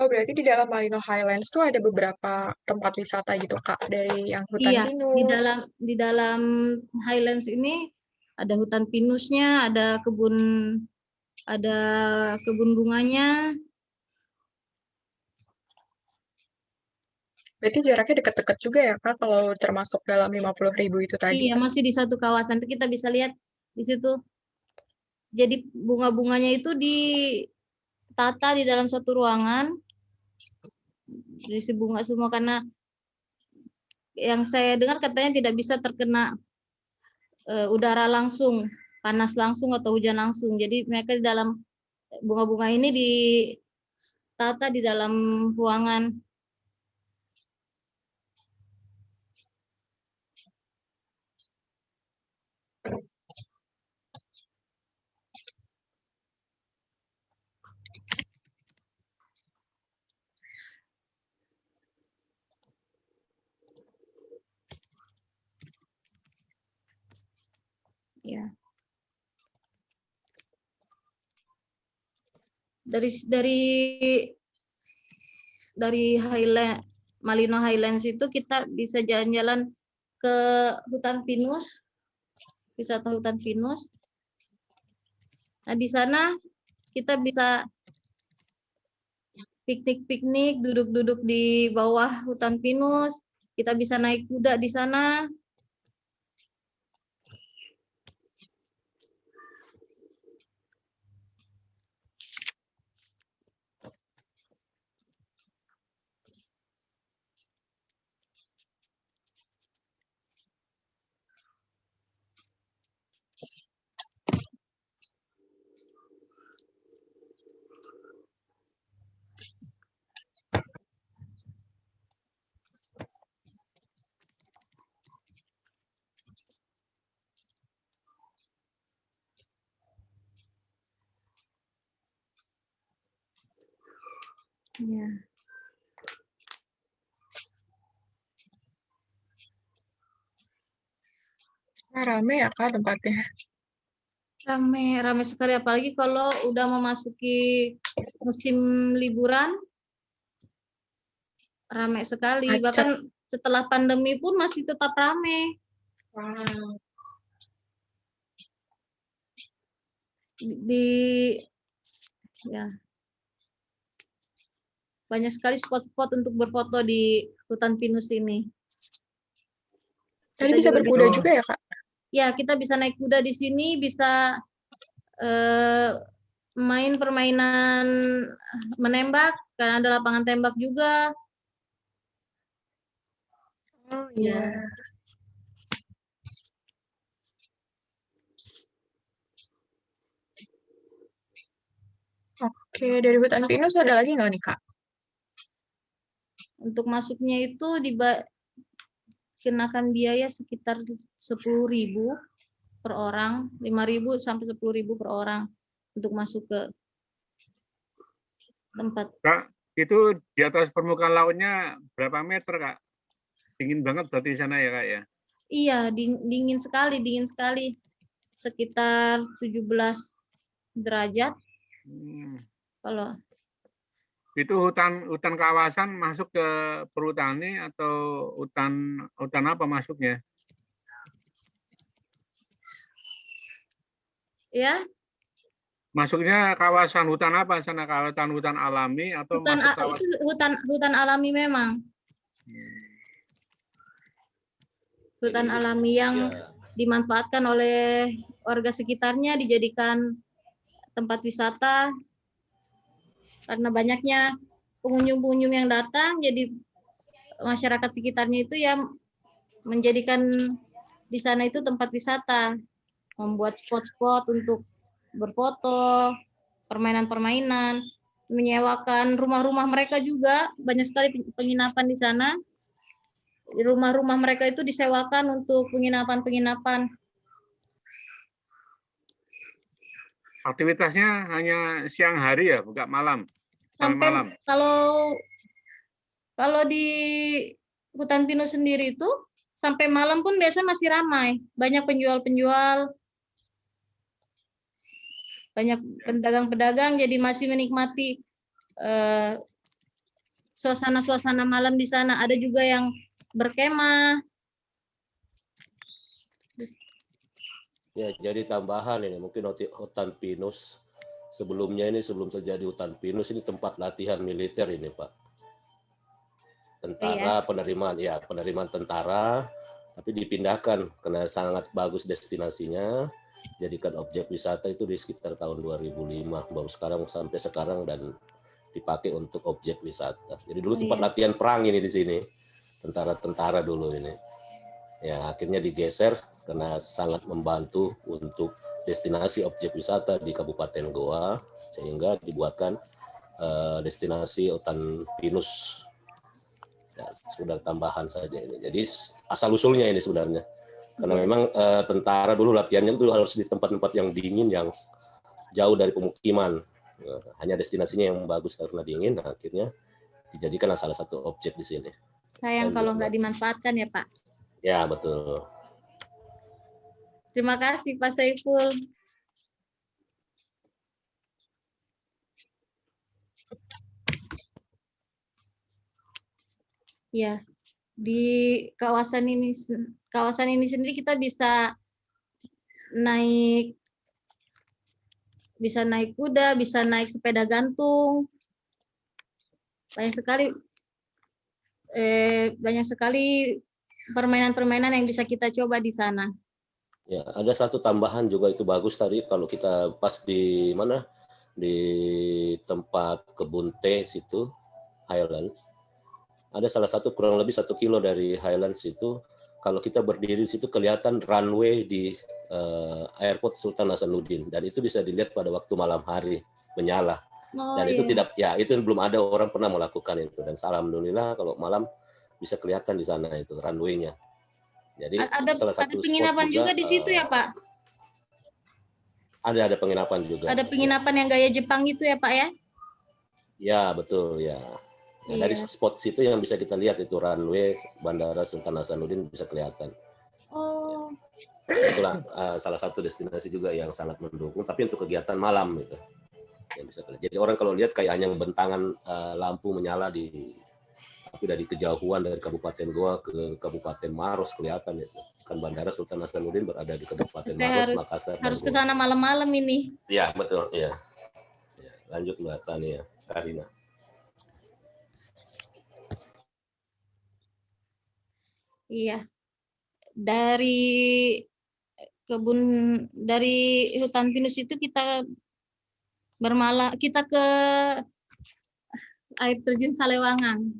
Oh, berarti di dalam Malino Highlands tuh ada beberapa tempat wisata gitu, Kak? Dari yang hutan Iya, pinus. di dalam Highlands ini ada hutan pinusnya, ada kebun bunganya. Berarti jaraknya dekat-dekat juga ya, Kak, kalau termasuk dalam 50.000 itu tadi? Iya, masih di satu kawasan. Kita bisa lihat di situ. Jadi bunga-bunganya itu ditata di dalam satu ruangan. Berisi bunga semua, karena yang saya dengar katanya tidak bisa terkena udara langsung, panas langsung atau hujan langsung. Jadi mereka di dalam bunga-bunga ini ditata di dalam ruangan. Ya. Dari Malino Highlands itu kita bisa jalan-jalan ke hutan pinus, wisata hutan pinus. Nah, di sana kita bisa piknik-piknik, duduk-duduk di bawah hutan pinus. Kita bisa naik kuda di sana. Ya. Nah, rame ya Kak tempatnya. Rame sekali, apalagi kalau udah memasuki musim liburan, rame sekali. Macet. Bahkan setelah pandemi pun masih tetap rame. Wow. Ya, banyak sekali spot-spot untuk berfoto di hutan pinus ini. Tadi Kita bisa juga berkuda juga ya Kak? Ya, kita bisa naik kuda di sini, bisa main permainan menembak, karena ada lapangan tembak juga. Oh Ya. iya. Oke, dari hutan pinus ada lagi nggak nih Kak? Untuk masuknya itu dikenakan biaya sekitar 10.000 per orang, 5.000 sampai 10.000 per orang untuk masuk ke tempat. Kak, itu di atas permukaan lautnya berapa meter, Kak? Dingin banget berarti di sana ya, Kak ya? Iya, dingin sekali. Sekitar 17 derajat. Kalau itu hutan kawasan masuk ke perhutani atau hutan apa masuknya? Ya, Masuknya kawasan hutan apa sana? Kawasan hutan alami atau hutan masuk kawasan? itu hutan alami memang. Hutan alami yang dimanfaatkan oleh warga sekitarnya, dijadikan tempat wisata karena banyaknya pengunjung-pengunjung yang datang, jadi masyarakat sekitarnya itu ya menjadikan di sana itu tempat wisata, membuat spot-spot untuk berfoto, permainan-permainan, menyewakan rumah-rumah mereka juga, banyak sekali penginapan di sana. Rumah-rumah mereka itu disewakan untuk penginapan-penginapan. Aktivitasnya hanya siang hari ya, bukan malam? Sampai malam. Kalau di hutan pinus sendiri itu sampai malam pun biasa masih ramai. Banyak penjual-penjual, banyak pedagang-pedagang, jadi masih menikmati suasana-suasana malam di sana. Ada juga yang berkemah. Ya, jadi tambahan ini mungkin hutan pinus sebelumnya ini, sebelum terjadi hutan pinus ini tempat latihan militer ini, Pak. Tentara, penerimaan tentara, tapi dipindahkan karena sangat bagus destinasinya, jadikan objek wisata itu di sekitar tahun 2005, baru sampai sekarang dan dipakai untuk objek wisata. Jadi dulu tempat latihan perang ini di sini, tentara-tentara dulu ini. Ya, akhirnya digeser karena sangat membantu untuk destinasi objek wisata di Kabupaten Goa, sehingga dibuatkan destinasi hutan pinus. Ya, sudah tambahan saja ini. Jadi asal usulnya ini sebenarnya, karena memang tentara dulu latihannya itu harus di tempat-tempat yang dingin, yang jauh dari pemukiman. Hanya destinasinya yang bagus karena dingin, nah, akhirnya dijadikan salah satu objek di sini. Sayang kalau nggak dimanfaatkan ya, Pak. Ya, betul. Terima kasih Pak Saiful. Ya, di kawasan ini sendiri kita bisa naik kuda, bisa naik sepeda gantung. Banyak sekali permainan-permainan yang bisa kita coba di sana. Ya, ada satu tambahan juga itu bagus tadi kalau kita pas di mana, di tempat kebun teh situ, Highlands. Ada salah satu kurang lebih 1 kilo dari Highlands itu, kalau kita berdiri di situ kelihatan runway di Airport Sultan Hasanuddin, dan itu bisa dilihat pada waktu malam hari menyala. Dan itu itu belum ada orang pernah melakukan itu, dan alhamdulillah kalau malam bisa kelihatan di sana itu runway-nya. Jadi ada satu penginapan juga di situ ya, Pak? Ada penginapan juga. Ada penginapan yang gaya Jepang itu ya, Pak ya? Ya, betul ya. Nah, dari Iya. spot situ yang bisa kita lihat itu runway Bandara Sultan Hasanuddin bisa kelihatan. Oh, Nah, itulah salah satu destinasi juga yang sangat mendukung, tapi untuk kegiatan malam gitu. Yang bisa kelihatan. Jadi orang kalau lihat kayak hanya bentangan lampu menyala tapi dari kejauhan dari Kabupaten Goa ke Kabupaten Maros kelihatan itu. Kan Bandara Sultan Hasanuddin berada di Kabupaten saya Maros, harus Makassar, dan harus ke Goa. sana malam-malam ini. Iya, betul. Iya. Ya, lanjut Mbak Tania, Karina. Iya, dari kebun dari hutan pinus itu kita ke air terjun Salewangang.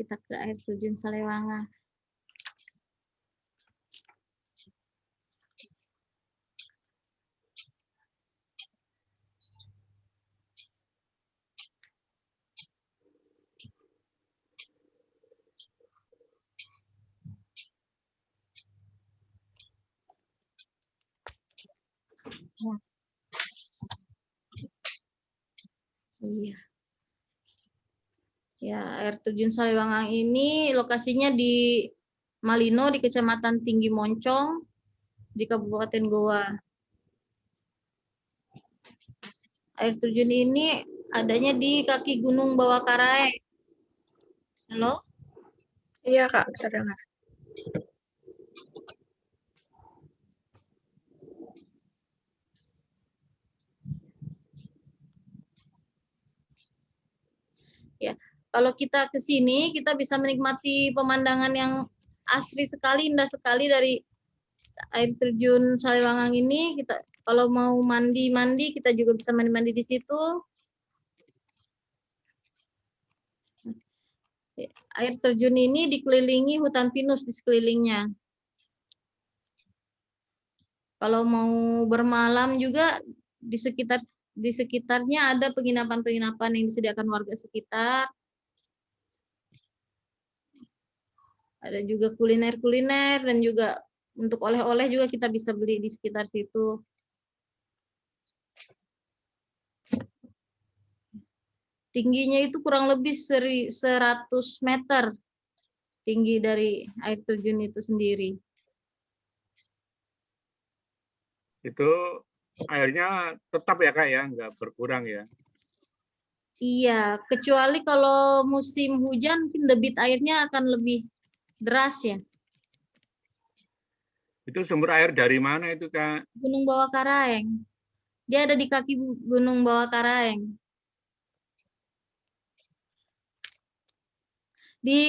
Kita ke air terjun Salewangang. Iya. Ya, air terjun Salewangang ini lokasinya di Malino di Kecamatan Tinggi Moncong di Kabupaten Goa. Air terjun ini adanya di kaki Gunung Bawah Karaeng. Halo? Iya, Kak, terdengar. Ya, kalau kita ke sini kita bisa menikmati pemandangan yang asri sekali, indah sekali dari air terjun Salewangang ini. Kita kalau mau mandi-mandi kita juga bisa mandi-mandi di situ. Air terjun ini dikelilingi hutan pinus di sekelilingnya. Kalau mau bermalam juga di sekitarnya ada penginapan-penginapan yang disediakan warga sekitar. Ada juga kuliner-kuliner dan juga untuk oleh-oleh juga kita bisa beli di sekitar situ. Tingginya itu kurang lebih 100 meter tinggi dari air terjun itu sendiri. Itu airnya tetap ya Kak ya, nggak berkurang ya. Iya, kecuali kalau musim hujan mungkin debit airnya akan lebih deras ya. Itu sumber air dari mana itu Kak? Gunung Bawah Karaeng. Dia ada di kaki Gunung Bawah Karaeng. Di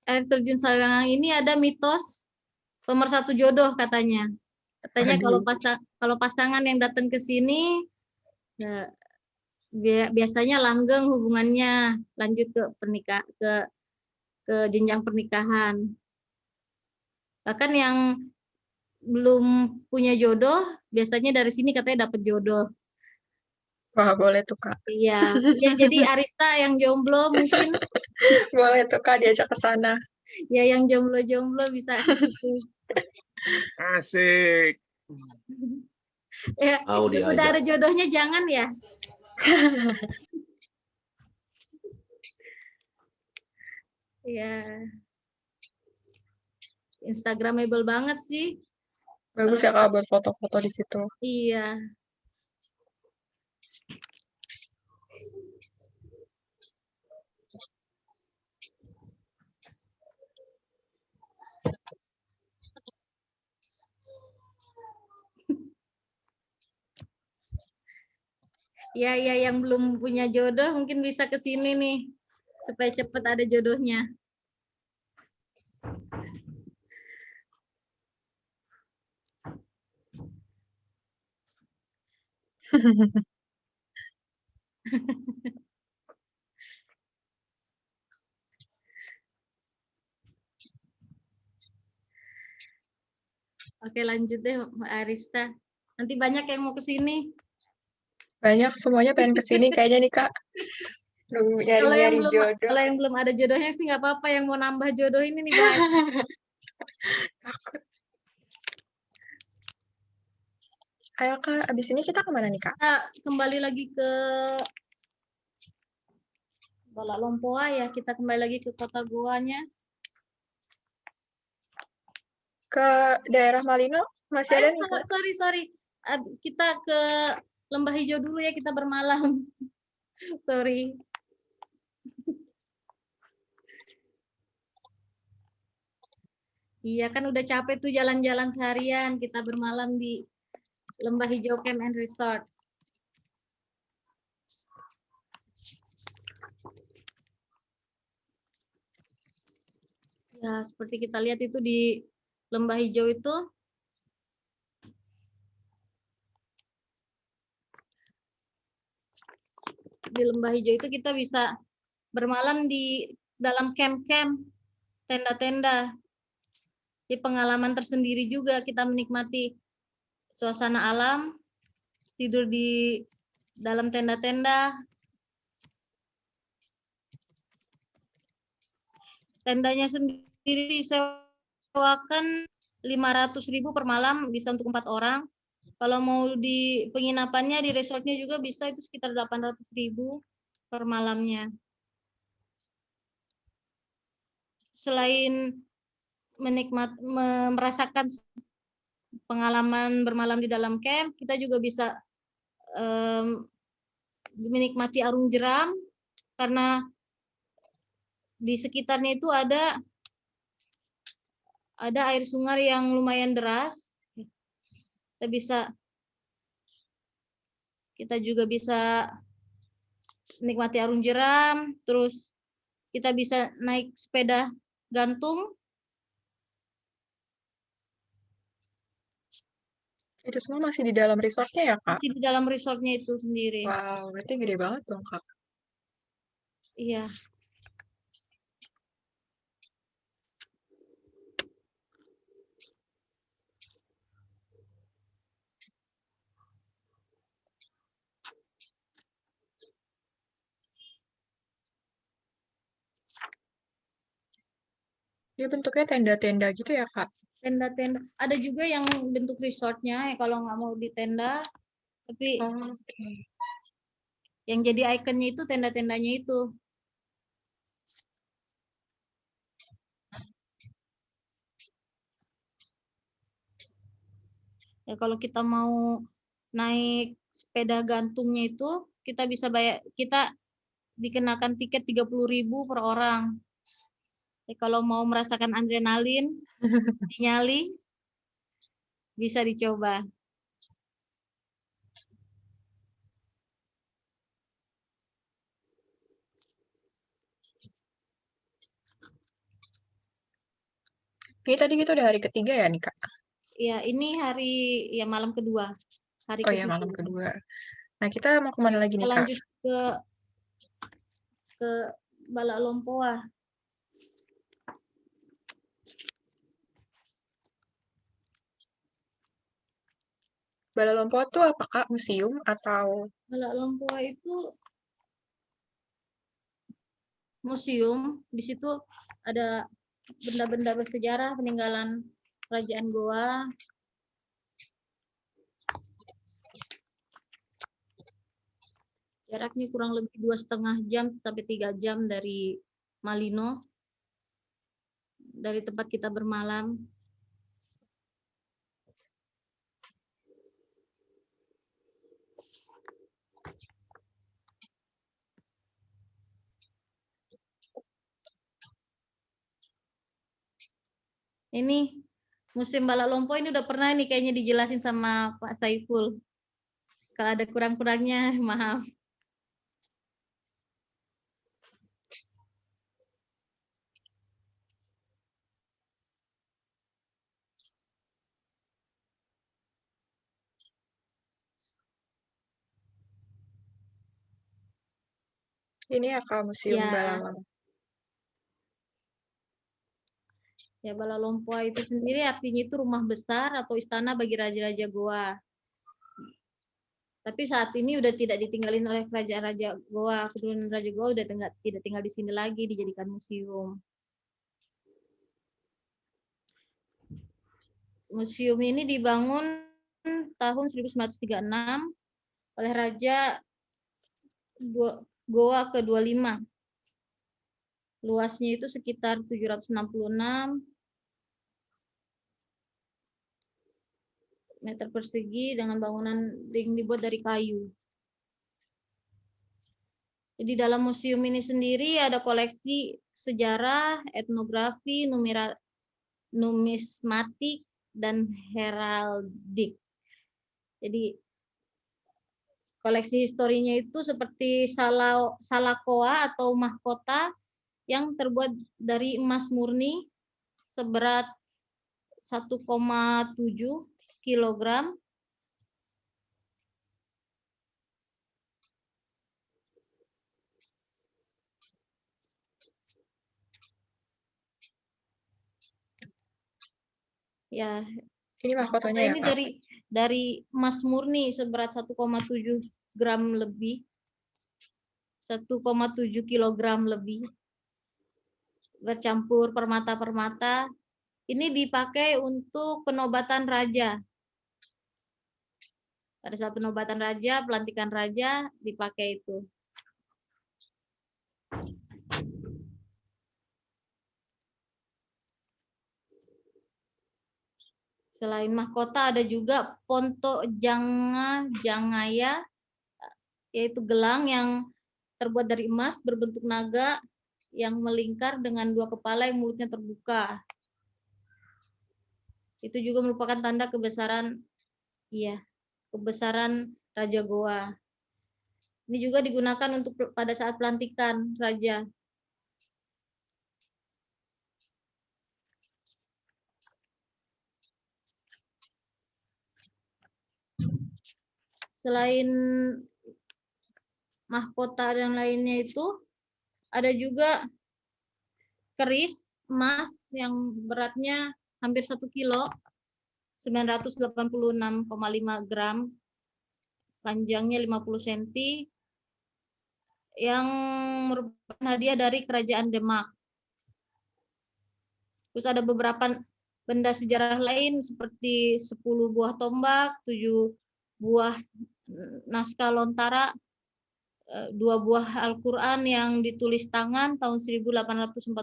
air terjun Salewangang ini ada mitos pemersatu jodoh katanya. Katanya kalau pasangan yang datang ke sini biasanya langgeng hubungannya, lanjut ke jenjang pernikahan. Bahkan yang belum punya jodoh biasanya dari sini katanya dapat jodoh. Wah, boleh tuh, Kak. Iya, jadi Arista yang jomblo mungkin Boleh tuh, Kak, diajak ke sana. ya yang jomblo-jomblo bisa ke situ. Asik. Ya, Mau udah ada diajak. jodohnya jangan ya. Ya, Instagramable banget sih. Bagus ya, Kak, buat foto-foto di situ. Iya. Ya, yang belum punya jodoh mungkin bisa ke sini nih supaya cepat ada jodohnya. Oke, lanjut deh Mbak Arista. Nanti banyak yang mau ke sini. Banyak, semuanya pengen kesini kayaknya nih, Kak. Nunggu nyari-nyari jodoh. Kalau yang belum ada jodohnya sih nggak apa-apa, yang mau nambah jodoh ini nih banyak. Takut. Ayo, Kak, abis ini kita kemana nih, Kak? Kita kembali lagi ke Balak Lompoa ya, kita kembali lagi ke kota Goanya. Ke daerah Malino masih ada nih, Kak. Sorry. Kita ke Lembah Hijau dulu ya, kita bermalam. Sorry. Iya kan udah capek tuh jalan-jalan seharian, kita bermalam di Lembah Hijau Camp and Resort. Ya, seperti kita lihat itu di Lembah Hijau itu kita bisa bermalam di dalam camp-camp, tenda-tenda. Jadi pengalaman tersendiri juga, kita menikmati suasana alam, tidur di dalam tenda-tenda. Tendanya sendiri disewakan 500.000 per malam, bisa untuk 4 orang. Kalau mau di penginapannya di resortnya juga bisa, itu sekitar 800.000 per malamnya. Selain merasakan pengalaman bermalam di dalam camp, kita juga bisa menikmati arung jeram, karena di sekitarnya itu ada air sungai yang lumayan deras. Kita juga bisa menikmati arung jeram, terus kita bisa naik sepeda gantung. Itu semua masih di dalam resortnya ya, Kak? Masih di dalam resortnya itu sendiri. Wow, berarti gede banget dong, Kak. Iya. Dia bentuknya tenda-tenda gitu ya, Kak? Tenda-tenda. Ada juga yang bentuk resortnya, ya kalau nggak mau di tenda, tapi Oke. yang jadi ikonnya itu tenda-tendanya itu. Ya, kalau kita mau naik sepeda gantungnya itu, kita bisa bayar, kita dikenakan tiket 30.000 per orang. Ya, kalau mau merasakan adrenalin di nyali, bisa dicoba. Ini tadi kita udah hari ketiga ya nih, Kak? Ya, ini malam kedua. Oh ya, malam kedua. Nah, kita mau kemana lagi nih, Kita Kak? lanjut ke Balak Lompoa. Balak Lompoa tuh apa, Kak? Museum atau? Balak Lompoa itu museum. Di situ ada benda-benda bersejarah peninggalan kerajaan Goa. Jaraknya kurang lebih 2,5 jam sampai 3 jam dari Malino, dari tempat kita bermalam. Ini musim balak lompo ini udah pernah nih kayaknya dijelasin sama Pak Saiful. Kalau ada kurang-kurangnya, maaf. Ini ya, Kak, Museum Ya. Balak Lompoa. Ya, Bala Lompoa itu sendiri artinya itu rumah besar atau istana bagi raja-raja Goa. Tapi saat ini udah tidak ditinggalin oleh raja-raja Goa, keturunan Raja Goa udah tidak tinggal di sini lagi, dijadikan museum. Museum ini dibangun tahun 1936 oleh Raja Goa ke-25. Luasnya itu sekitar 766 meter persegi dengan bangunan ring dibuat dari kayu. Jadi dalam museum ini sendiri ada koleksi sejarah, etnografi, numismatik, dan heraldik. Jadi koleksi historinya itu seperti salakoa atau mahkota yang terbuat dari emas murni seberat 1,7 kilogram. Ya, Ini mahkotanya ya, ini Kak? dari emas murni seberat 1,7 gram lebih. 1,7 kilogram lebih. Bercampur permata-permata. Ini dipakai untuk penobatan raja. Pada saat penobatan raja, pelantikan raja dipakai itu. Selain mahkota ada juga Ponto Jangaya, yaitu gelang yang terbuat dari emas berbentuk naga yang melingkar dengan 2 kepala yang mulutnya terbuka. Itu juga merupakan tanda kebesaran Raja Goa. Ini juga digunakan untuk pada saat pelantikan raja. Selain mahkota dan lainnya itu, ada juga keris emas yang beratnya hampir 1 kilo, 986,5 gram, panjangnya 50 cm, yang merupakan hadiah dari Kerajaan Demak. Terus ada beberapa benda sejarah lain seperti 10 buah tombak, 7 buah naskah lontara, 2 buah Al-Quran yang ditulis tangan tahun 1848,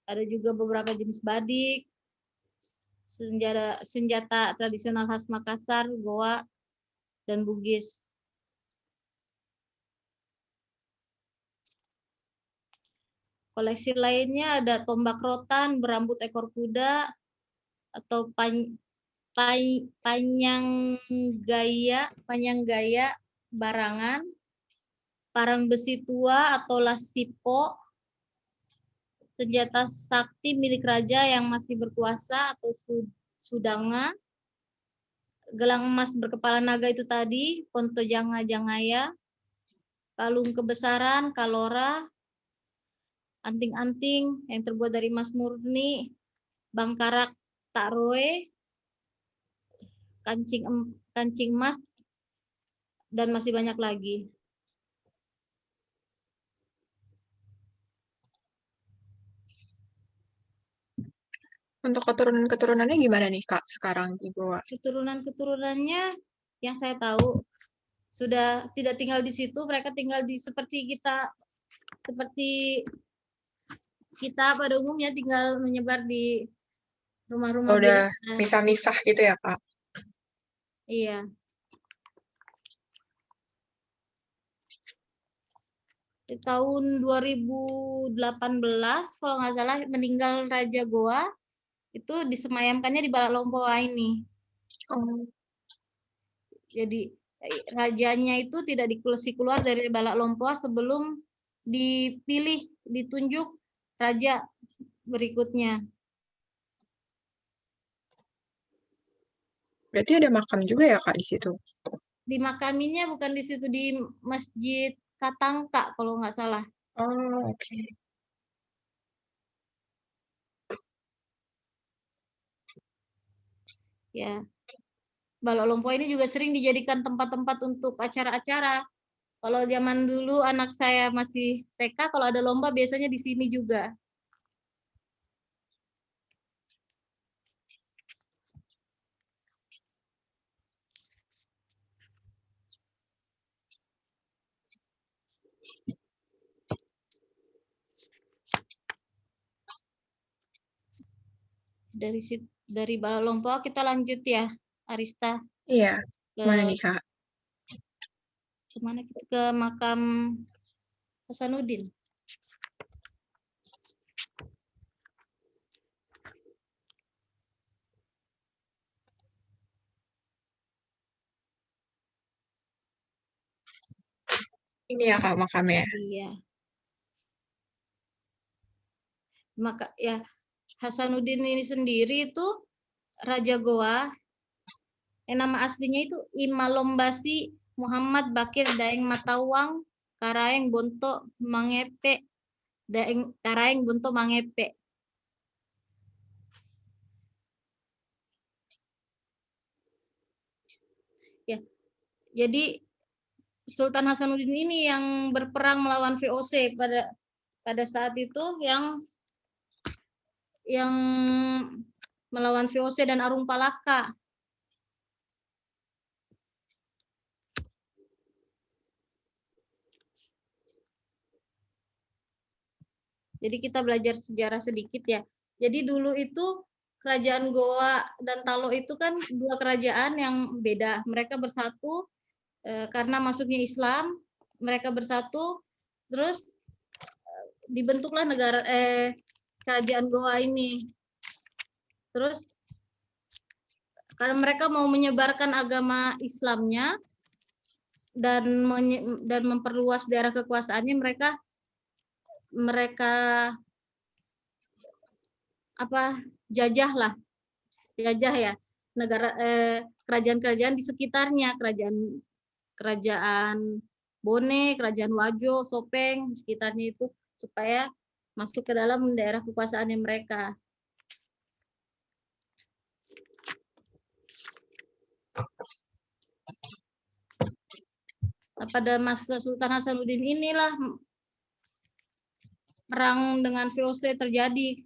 ada juga beberapa jenis badik, senjata tradisional khas Makassar, Goa, dan Bugis. Koleksi lainnya ada tombak rotan berambut ekor kuda atau panjang gaya barangan, parang besi tua atau lasipo, senjata sakti milik raja yang masih berkuasa atau sudanga, gelang emas berkepala naga itu tadi, Ponto Jangaya, kalung kebesaran, kalora, anting-anting yang terbuat dari emas murni, bangkarak takroe, kancing emas, dan masih banyak lagi. Untuk keturunan-keturunannya gimana nih, Kak, sekarang di Goa? Keturunan-keturunannya yang saya tahu sudah tidak tinggal di situ, mereka tinggal di seperti kita pada umumnya tinggal menyebar di rumah-rumah Udah biasa. misah-misah gitu ya, Kak? Iya. Di tahun 2018 kalau nggak salah meninggal Raja Goa, itu disemayamkannya di Bala Lompoa ini. Oh. Jadi rajanya itu tidak keluar dari Bala Lompoa sebelum ditunjuk raja berikutnya. Berarti ada makam juga ya, Kak, di situ? Dimakaminya bukan di situ, di Masjid Katangka kalau nggak salah. Oh, oke. Ya, Balok Lompo ini juga sering dijadikan tempat-tempat untuk acara-acara. Kalau zaman dulu anak saya masih TK, kalau ada lomba biasanya di sini juga. Dari Balok Lompo kita lanjut ya, Arista, Iya, ke mana nih Kak? kemana kita? Ke makam Hasanuddin. Ini ya Kak makamnya. Iya. Maka ya Hasanuddin ini sendiri itu Raja Goa. Nama aslinya itu Imalombasi Muhammad Bakir Daeng Matawang Karaeng Bonto Mangepe Daeng Karaeng Bonto Mangepe. Ya, jadi Sultan Hasanuddin ini yang berperang melawan VOC pada saat itu yang melawan VOC dan Arung Palaka. Jadi kita belajar sejarah sedikit ya. Jadi dulu itu kerajaan Goa dan Talo itu kan dua kerajaan yang beda. Mereka bersatu karena masuknya Islam, mereka bersatu, terus dibentuklah kerajaan Goa ini. Terus karena mereka mau menyebarkan agama Islamnya dan memperluas daerah kekuasaannya, mereka jajah ya negara kerajaan-kerajaan di sekitarnya, kerajaan Bone, kerajaan Wajo, Sopeng di sekitarnya itu supaya masuk ke dalam daerah kekuasaannya mereka. Pada masa Sultan Hasanuddin inilah perang dengan VOC terjadi.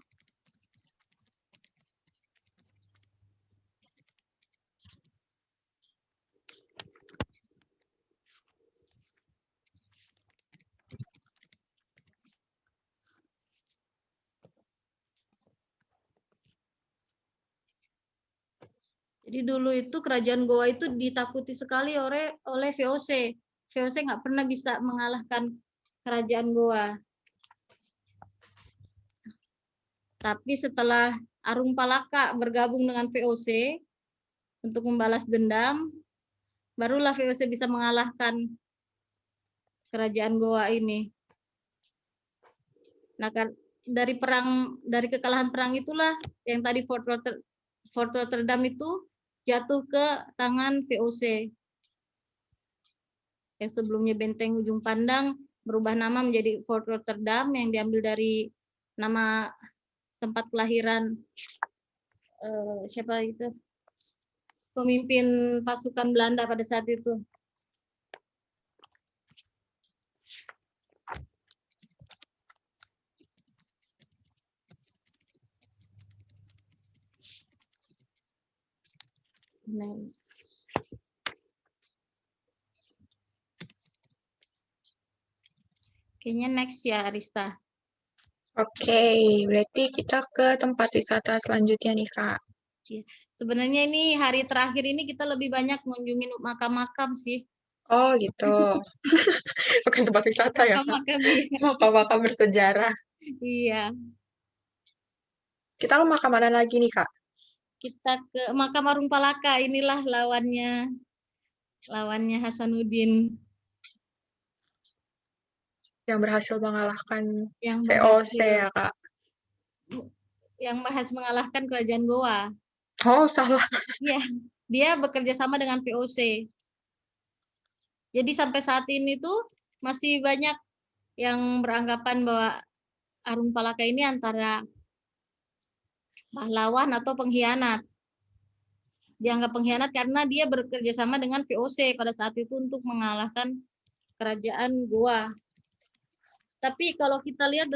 Jadi dulu itu kerajaan Goa itu ditakuti sekali oleh VOC. VOC nggak pernah bisa mengalahkan kerajaan Goa. Tapi setelah Arung Palaka bergabung dengan VOC untuk membalas dendam, barulah VOC bisa mengalahkan kerajaan Goa ini. Nah, dari kekalahan perang itulah yang tadi Fort Rotterdam itu jatuh ke tangan VOC. Yang sebelumnya Benteng Ujung Pandang berubah nama menjadi Fort Rotterdam yang diambil dari nama tempat kelahiran siapa itu? Pemimpin pasukan Belanda pada saat itu. Kayaknya next ya, Arista. Oke, berarti kita ke tempat wisata selanjutnya nih Kak. Sebenarnya ini hari terakhir ini kita lebih banyak mengunjungi makam-makam sih. Oh gitu. Bukan tempat wisata ya Kak. Makam-makam, iya. Makam-makam bersejarah. Iya. Kita ke makam mana lagi nih Kak? Kita ke makam Arung Palaka, inilah lawannya Hasanuddin. Yang berhasil mengalahkan Yang VOC ya Kak? Yang berhasil mengalahkan kerajaan Goa. Oh salah. Iya, dia bekerja sama dengan VOC. Jadi sampai saat ini tuh masih banyak yang beranggapan bahwa Arung Palaka ini antara pahlawan atau pengkhianat. dianggap pengkhianat karena dia bekerja sama dengan VOC pada saat itu untuk mengalahkan kerajaan Goa. Tapi kalau kita lihat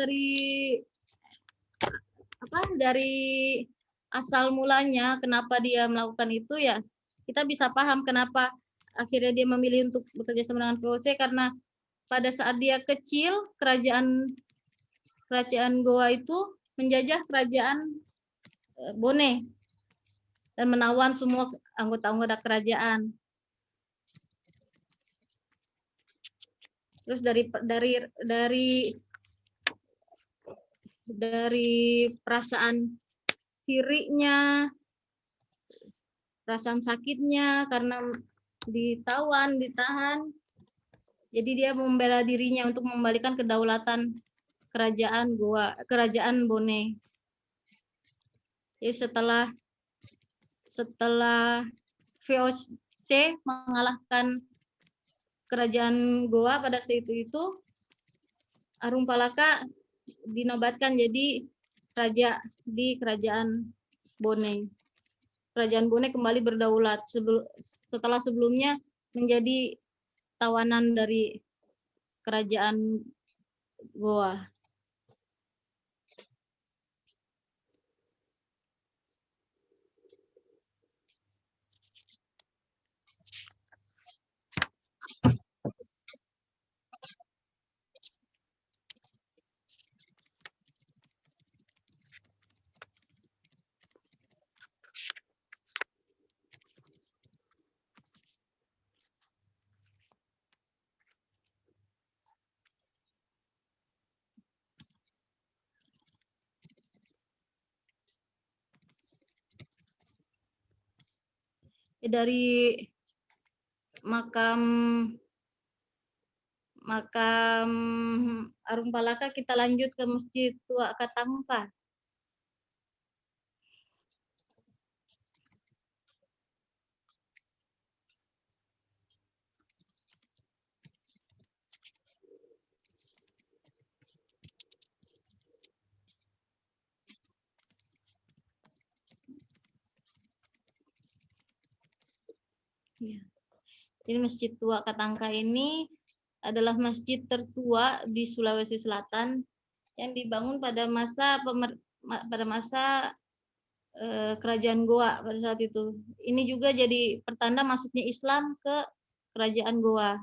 dari asal mulanya kenapa dia melakukan itu, ya kita bisa paham kenapa akhirnya dia memilih untuk bekerja sama dengan VOC, karena pada saat dia kecil kerajaan Goa itu menjajah kerajaan Bone dan menawan semua anggota-anggota kerajaan. Terus dari perasaan siriknya, perasaan sakitnya karena ditahan, jadi dia membela dirinya untuk mengembalikan kedaulatan kerajaan Bone. Jadi setelah VOC mengalahkan kerajaan Goa pada saat itu, Arung-Palaka dinobatkan jadi raja di kerajaan Bone. Kerajaan Bone kembali berdaulat setelah sebelumnya menjadi tawanan dari kerajaan Goa. Dari makam Arung-Palaka kita lanjut ke Masjid Tua Katangka. Ya. Jadi Masjid Tua Katangka ini adalah masjid tertua di Sulawesi Selatan yang dibangun pada masa kerajaan Goa pada saat itu. Ini juga jadi pertanda masuknya Islam ke kerajaan Goa.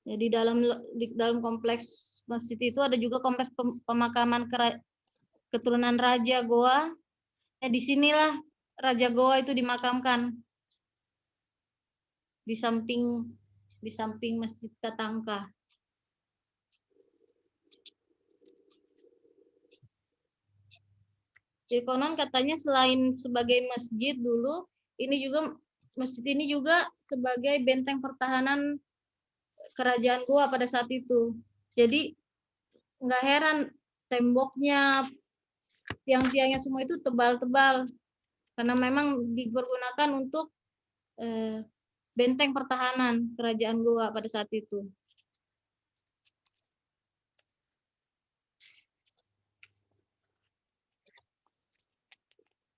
Jadi dalam kompleks masjid itu ada juga kompleks pemakaman keturunan Raja Goa. Disinilah Raja Goa itu dimakamkan di samping Masjid Katangka. Jadi konon katanya selain sebagai masjid dulu, masjid ini juga sebagai benteng pertahanan kerajaan Goa pada saat itu. Jadi nggak heran temboknya, tiang-tiangnya semua itu tebal-tebal karena memang dipergunakan untuk benteng pertahanan kerajaan Goa pada saat itu.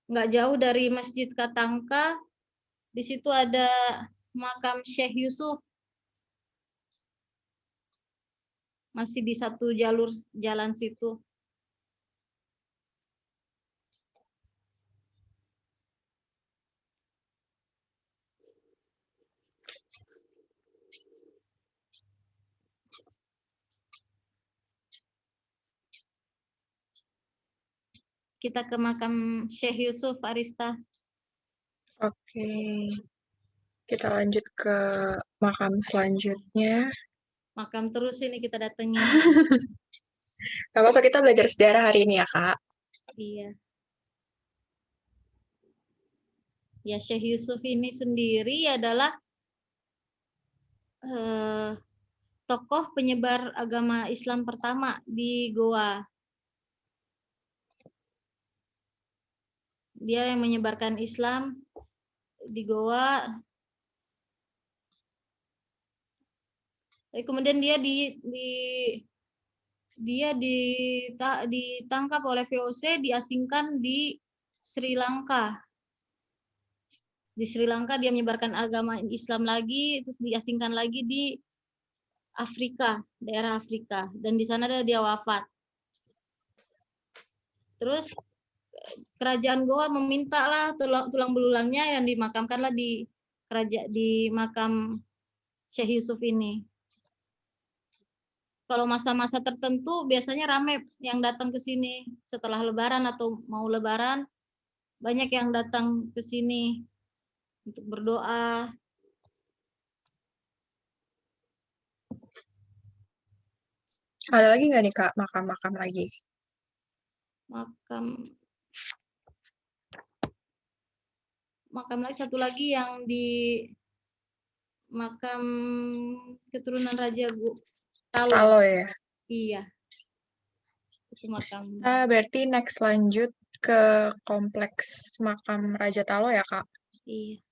Nggak jauh dari Masjid Katangka, di situ ada makam Syekh Yusuf. Masih di satu jalur jalan situ. Kita ke makam Syekh Yusuf, Arista. Oke. Kita lanjut ke makam selanjutnya. Makam terus ini kita datengin. Gak apa-apa, kita belajar sejarah hari ini ya, Kak. Iya. Ya, Syekh Yusuf ini sendiri adalah tokoh penyebar agama Islam pertama di Goa. Dia yang menyebarkan Islam di Goa. Tapi kemudian dia ditangkap oleh VOC, diasingkan di Sri Lanka. Di Sri Lanka dia menyebarkan agama Islam lagi, terus diasingkan lagi di Afrika, daerah Afrika, dan di sana dia wafat. Terus kerajaan Goa memintalah tulang belulangnya yang dimakamkanlah di makam Syekh Yusuf ini. Kalau masa-masa tertentu biasanya ramai yang datang ke sini setelah Lebaran atau mau Lebaran, banyak yang datang ke sini untuk berdoa. Ada lagi nggak nih Kak makam-makam lagi? Makam lagi, satu lagi yang di makam keturunan Raja Talo. Talo ya. Iya. Itu makam. Berarti next lanjut ke kompleks makam Raja Talo ya Kak? Iya.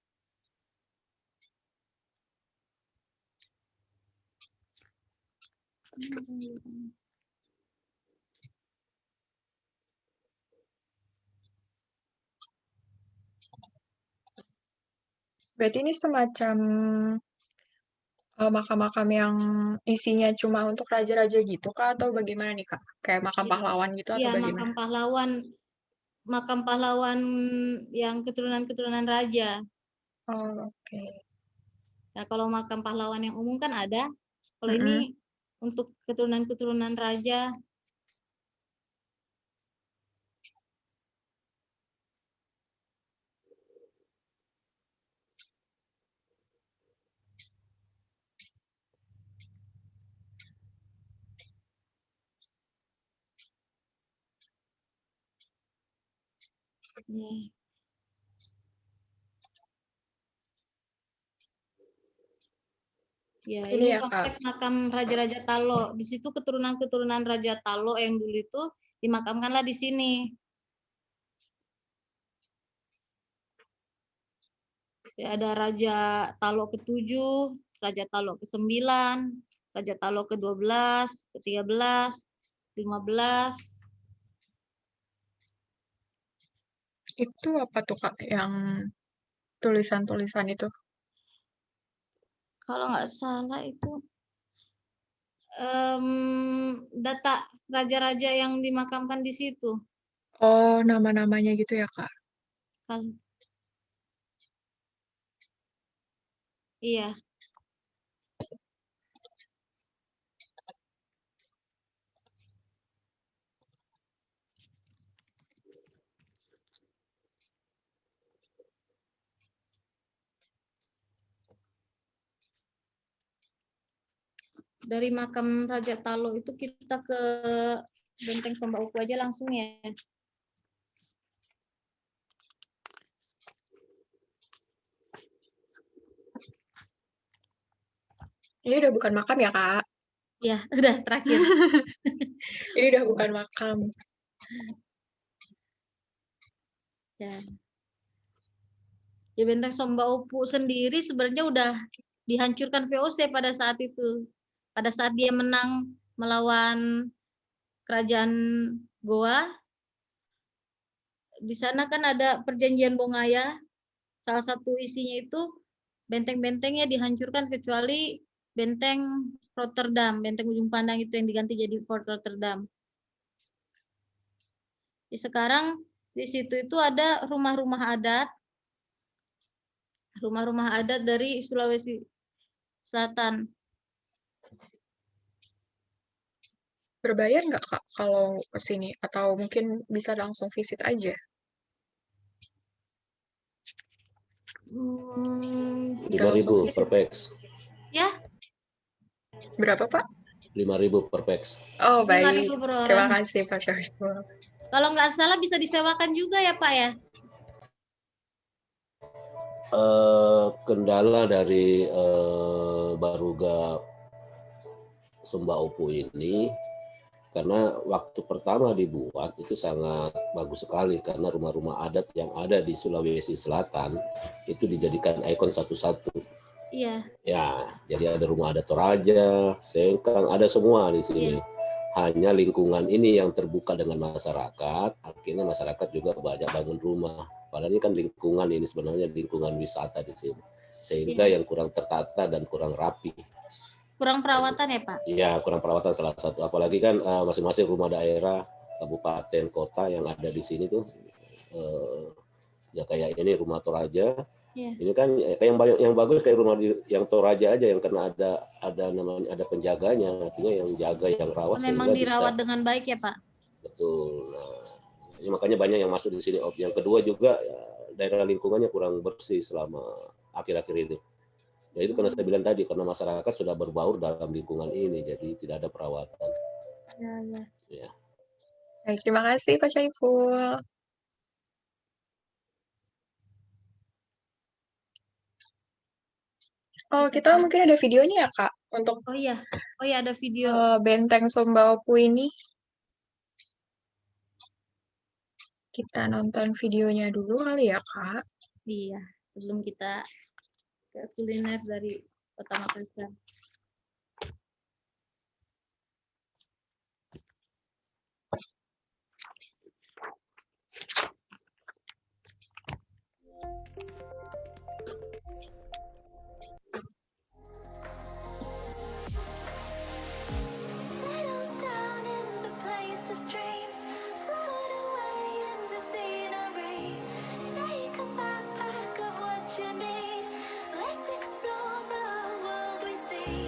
Berarti ini semacam makam-makam yang isinya cuma untuk raja-raja gitu Kak? Atau bagaimana nih Kak? Kayak makam pahlawan gitu atau Iya, bagaimana? makam pahlawan yang keturunan raja. Oh, oke. Nah, kalau makam pahlawan yang umum kan ada. Kalau ini untuk keturunan raja. Nih. Ya, ini ya, kompleks makam Raja-Raja Talo. Di situ keturunan Raja Talo yang dulu itu dimakamkanlah di sini. Ya, ada Raja Talo ke-7, Raja Talo ke-9, Raja Talo ke-12, ke-13, 15. Itu apa tuh Kak yang tulisan-tulisan itu? Kalau nggak salah itu data raja-raja yang dimakamkan di situ. Oh, nama-namanya gitu ya Kak? Iya. Dari makam Raja Talo itu kita ke Benteng Sombaukwu aja langsung ya. Ini udah bukan makam ya Kak? Ya, udah terakhir. Ini udah bukan makam. Ya. Di Benteng Sombaukwu sendiri sebenarnya udah dihancurkan VOC pada saat itu. Pada saat dia menang melawan kerajaan Goa. Di sana kan ada perjanjian Bongaya. Salah satu isinya itu benteng-bentengnya dihancurkan kecuali benteng Rotterdam, benteng ujung pandang itu yang diganti jadi Fort Rotterdam. Sekarang di situ itu ada rumah-rumah adat dari Sulawesi Selatan. Berbayar nggak Kak kalau ke sini? Atau mungkin bisa langsung visit aja? 5.000 per pax. Ya. Berapa Pak? 5.000 per pax. Oh, baik. 5.000 per orang. Terima kasih Pak Syariful. Kalau nggak salah bisa disewakan juga ya Pak ya? Kendala dari Baruga Sombaukwu ini, karena waktu pertama dibuat itu sangat bagus sekali karena rumah-rumah adat yang ada di Sulawesi Selatan itu dijadikan ikon satu-satu. Iya, Ya, jadi ada rumah adat Toraja, Sengkang, ada semua di sini. Hanya lingkungan ini yang terbuka dengan masyarakat, akhirnya masyarakat juga banyak bangun rumah. Padahal ini kan lingkungan ini sebenarnya lingkungan wisata di sini. Sehingga yang kurang tertata dan kurang rapi. kurang perawatan ya Pak? Iya, kurang perawatan salah satu. Apalagi kan masing-masing rumah daerah, kabupaten, kota yang ada di sini tuh, ya kayak ini rumah Toraja. Iya. Ini kan kayak yang bagus kayak rumah yang Toraja aja yang karena ada namanya ada penjaganya, artinya yang jaga yang rawat Memang sehingga dirawat bisa dengan baik ya Pak? betul. Nah, ini makanya banyak yang masuk di sini. Yang kedua juga ya, daerah lingkungannya kurang bersih selama akhir-akhir ini. Ya itu karena saya bilang tadi karena masyarakat sudah berbaur dalam lingkungan ini, jadi tidak ada perawatan. Ya. Baik, terima kasih Pak Syaiful. Oh, kita mungkin ada videonya ya, Kak, untuk Oh iya ada video. Benteng Sumbawa ini. Kita nonton videonya dulu kali ya, Kak. Iya, sebelum kita ke kuliner dari Kota Makassar. Settle down in the place of dreams, float away in the scenery. Take a backpack of what you need. Let's explore the world we see.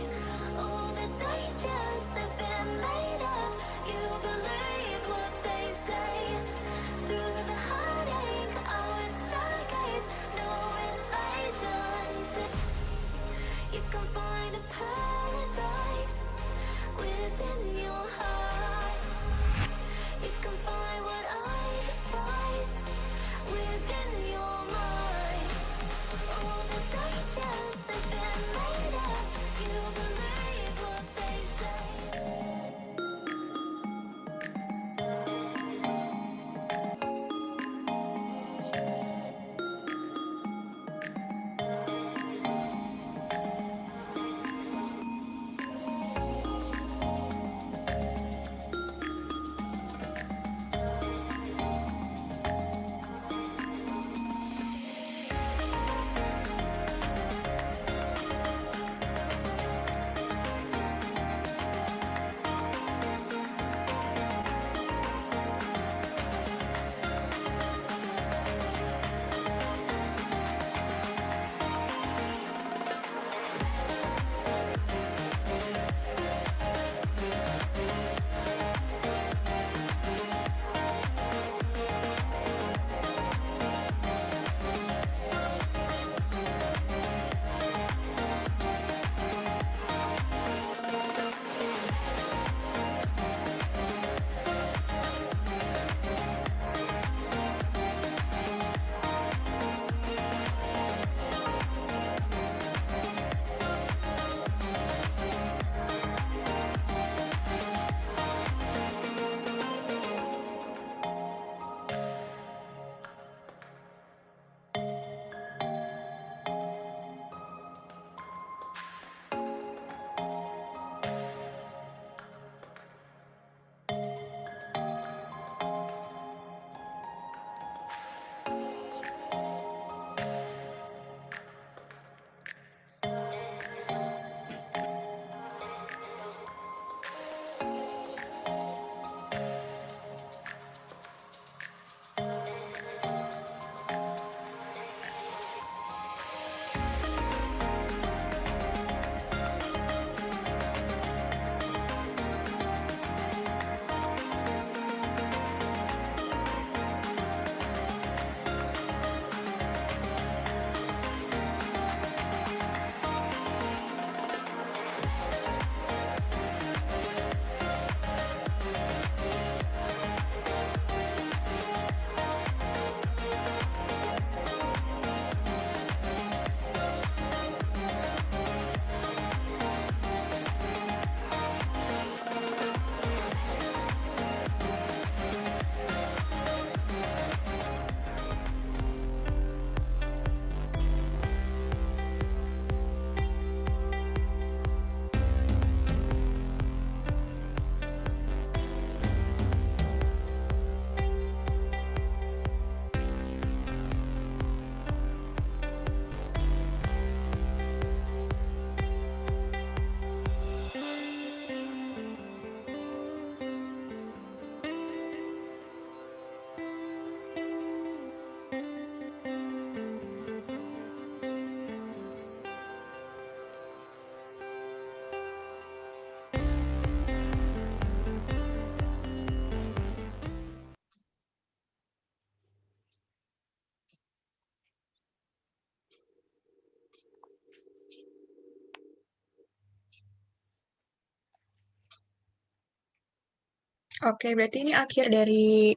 Oke, berarti ini akhir dari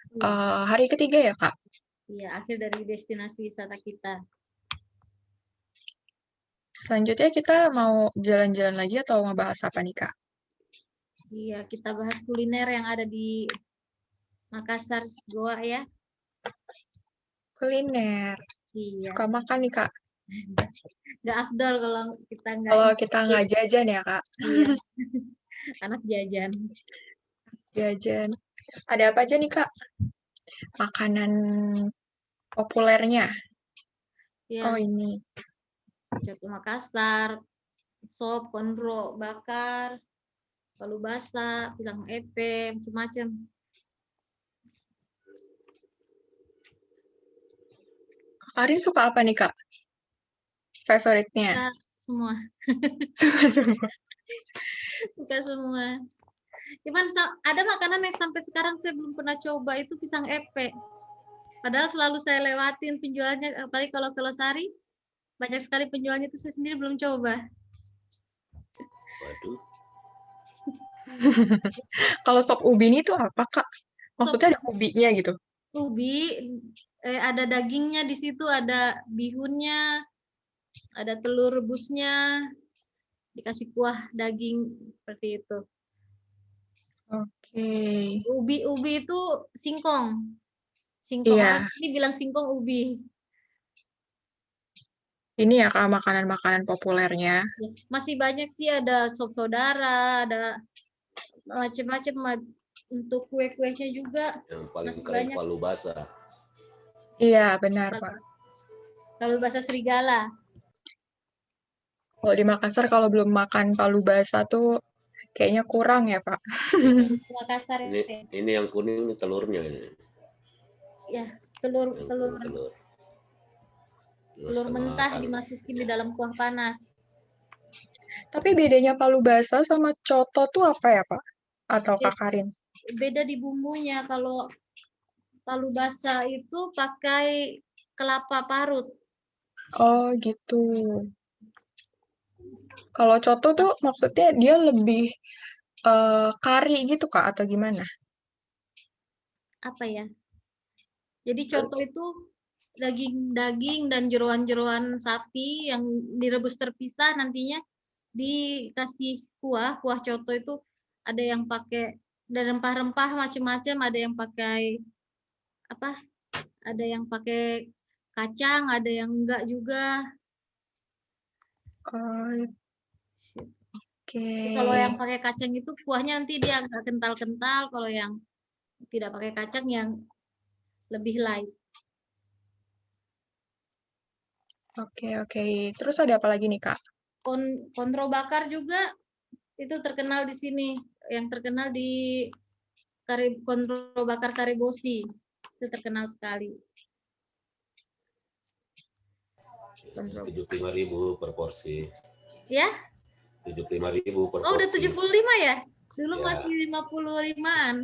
Iya, hari ketiga ya, Kak? iya, akhir dari destinasi wisata kita. Selanjutnya kita mau jalan-jalan lagi atau ngebahas apa nih, Kak? Iya, kita bahas kuliner yang ada di Makassar, Goa ya. Kuliner. Iya, Suka makan nih, Kak. nggak afdol kalau kita nggak Kalau ini. kita nggak jajan ya, Kak. Iya, anak jajan. Jajan. Ada apa aja nih, Kak? Makanan populernya. Oh, Yang ini. coto Makassar, sop, konro bakar, palu basah, pisang epe, macam-macam. Kak Karin suka apa nih, Kak? Favoritnya? Suka semua, Semua. suka semua. Cuman ada makanan yang sampai sekarang saya belum pernah coba, itu pisang epe. Padahal selalu saya lewatin penjualnya, apalagi kalau ke Losari, banyak sekali penjualnya, itu saya sendiri belum coba. Waduh, Kalau sop ubi ini tuh apa, Kak? Sop Maksudnya ada ubinya gitu? ubi, ada dagingnya di situ, ada bihunnya, ada telur rebusnya, dikasih kuah daging seperti itu. Oke. Ubi itu singkong. Singkong, Iya, orang sini bilang singkong ubi. ini ya, Kak, makanan-makanan populernya. Masih banyak sih, ada sop saudara, ada macam-macam untuk kue-kuenya juga. yang paling Masih keren banyak. palu basah. Iya, benar, Pak. Kalau bahasa serigala. Kalau di Makassar kalau belum makan palu basah tuh kayaknya kurang ya, Pak. Makassar Ini ya. ini yang kuning ini telurnya ini. Ya, telur Yang telur kuning telur. telur setengah mentah kan. dimasukin di dalam kuah panas. Tapi bedanya palu basah sama coto tuh apa ya, Pak? Atau Kak Karin? Beda di bumbunya. Kalau palu basah itu pakai kelapa parut. Oh, gitu. Kalau coto tuh maksudnya dia lebih kari gitu, Kak, atau gimana? Apa ya? Jadi coto itu daging dan jeroan-jeroan sapi yang direbus terpisah, nantinya dikasih kuah coto itu ada yang pakai dan rempah-rempah macam-macam, ada yang pakai apa? Ada yang pakai kacang, ada yang enggak juga. Oh, Jadi kalau yang oke. pakai kacang itu kuahnya nanti dia agak kental-kental, kalau yang tidak pakai kacang yang lebih light. Oke, oke. Terus ada apa lagi nih, Kak? Kontro bakar juga itu terkenal di sini, yang terkenal di kontro bakar Karibosi, itu terkenal sekali. 75.000 per porsi. Ya? 75.000 per Oh, udah porsi. 75 ya? Dulu Ya. masih 55-an.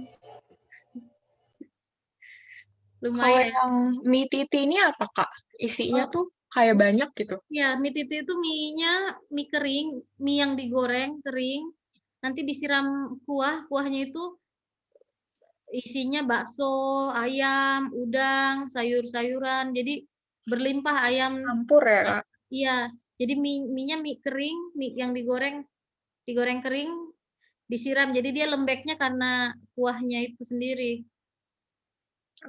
Kalau Lumayan. yang mie titi ini apa, Kak? Isinya Oh, tuh kayak banyak gitu. ya, mie titi itu mie-nya mie kering, mie yang digoreng kering, nanti disiram kuahnya itu isinya bakso, ayam, udang, sayur-sayuran. Jadi berlimpah ayam. Campur ya, Kak? Iya, jadi mie-nya mie kering, mie yang digoreng kering, disiram. Jadi dia lembeknya karena kuahnya itu sendiri.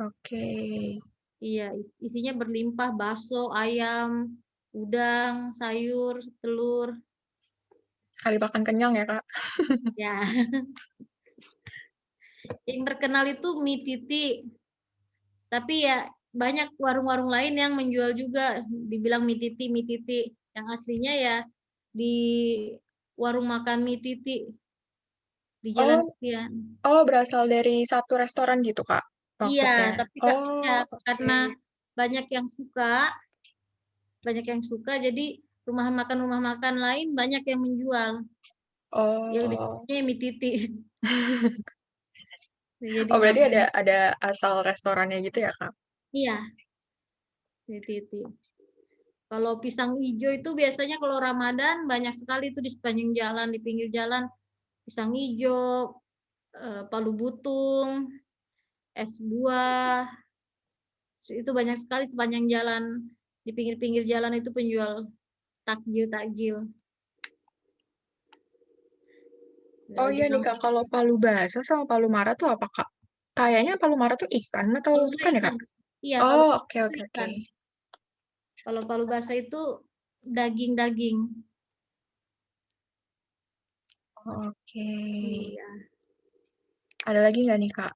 Oke. Iya, isinya berlimpah, bakso, ayam, udang, sayur, telur. Kali makan kenyang ya, Kak? Ya. Yang terkenal itu mie titi. Tapi ya banyak warung-warung lain yang menjual juga, dibilang mie titi. Yang aslinya ya di warung makan mie titi di Jalan Oh, Krian. oh berasal dari satu restoran gitu, Kak? Iya, Maksudnya. tapi Oh, ya, oke. karena banyak yang suka, jadi rumah makan lain banyak yang menjual. Yang Oh. dijualnya mie titi. Jadi Oh, berarti namanya ada asal restorannya gitu ya, Kak? iya, mie titi. Kalau pisang hijau itu biasanya kalau Ramadan banyak sekali itu di sepanjang jalan, di pinggir jalan, pisang hijau, palu butung, es buah. Itu banyak sekali sepanjang jalan, di pinggir-pinggir jalan itu penjual takjil-takjil. Oh iya nih Kak, kalau palu basah sama palu mara tuh apa Kak? Kayaknya palu mara tuh ikan atau Palu mara bukan ya Kak? ikan. Iya, palu Oh, mara oke itu oke oke. ikan. Kalau palu basah itu daging-daging. Oke. Iya. Ada lagi nggak nih Kak?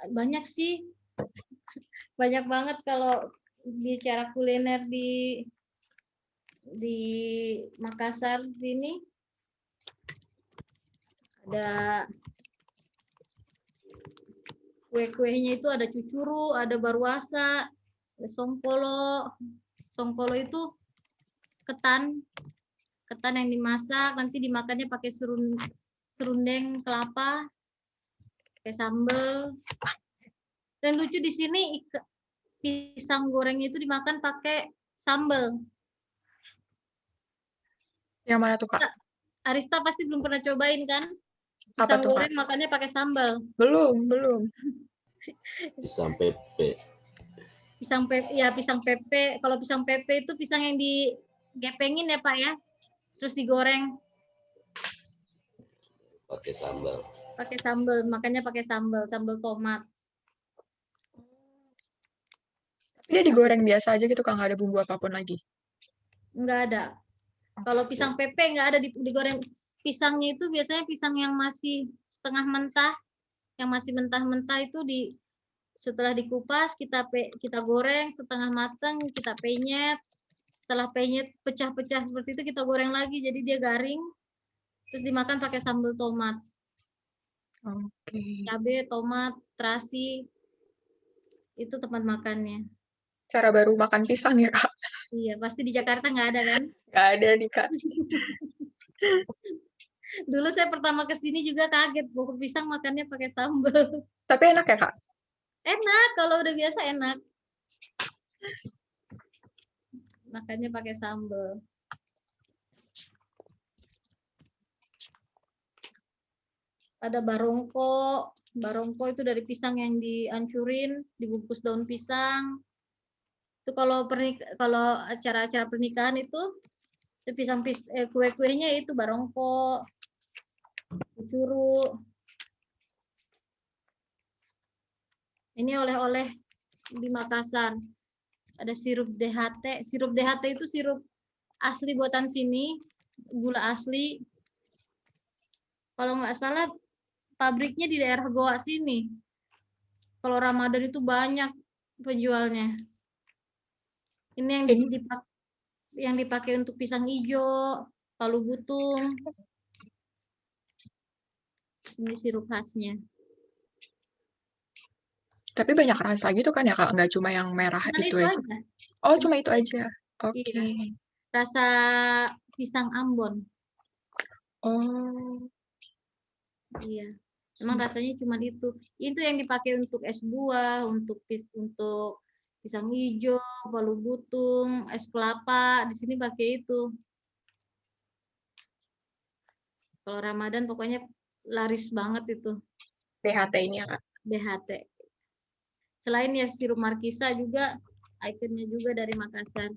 Banyak sih, banyak banget kalau bicara kuliner di Makassar sini. Ada kue-kuenya itu ada cucuru, ada baruasa, ada songkolo. Songkolo itu ketan yang dimasak, nanti dimakannya pakai serundeng kelapa, pakai sambal. Dan lucu di sini pisang goreng itu dimakan pakai sambal. Yang mana tuh Kak? Arista pasti belum pernah cobain kan? Apa Pisang tuh Kak? goreng makannya pakai sambal. Belum. Pisang pepe. Pisang pepe. Kalau pisang pepe itu pisang yang digepengin ya Pak ya, terus digoreng Pakai sambal. pakai sambal, makanya pakai sambal tomat. Tapi dia digoreng biasa aja gitu Kak, nggak ada bumbu apapun lagi. Enggak ada. Kalau pisang pepe enggak ada digoreng. Pisangnya itu biasanya pisang yang masih setengah mentah, yang masih mentah-mentah itu setelah dikupas kita goreng setengah matang, kita penyet. Setelah penyet pecah-pecah seperti itu kita goreng lagi jadi dia garing. Terus dimakan pakai sambal tomat. Oke. Cabai, tomat, terasi. Itu tempat makannya. Cara baru makan pisang ya Kak? Iya, pasti di Jakarta nggak ada kan? Nggak ada nih Kak. Dulu saya pertama ke sini juga kaget, bubur pisang makannya pakai sambal. Tapi enak ya Kak? Enak, kalau udah biasa enak. Makannya pakai sambal. Ada barongko. Barongko itu dari pisang yang dihancurin, dibungkus daun pisang. Itu kalau acara-acara pernikahan itu kue-kuenya itu barongko, cucuru. Ini oleh-oleh di Makassar. Ada sirup DHT. Sirup DHT itu sirup asli buatan sini, gula asli. Kalau nggak salah pabriknya di daerah Goa sini. Kalau Ramadan itu banyak penjualnya. Ini yang dipakai untuk pisang hijau, palu butung. Ini sirup khasnya. Tapi banyak rasa gitu kan ya Kak? Nggak cuma yang merah Cuman itu aja. aja. Oh, cuma itu aja. Oke. Iya. Rasa pisang Ambon. Oh. Iya. Emang rasanya cuma itu. Itu yang dipakai untuk es buah, untuk pisang hijau, palu butung, es kelapa. Di sini pakai itu. Kalau Ramadan pokoknya laris banget itu. DHT ini ya Kak? DHT. Selain ya sirup markisa juga, ikonnya juga dari Makassar.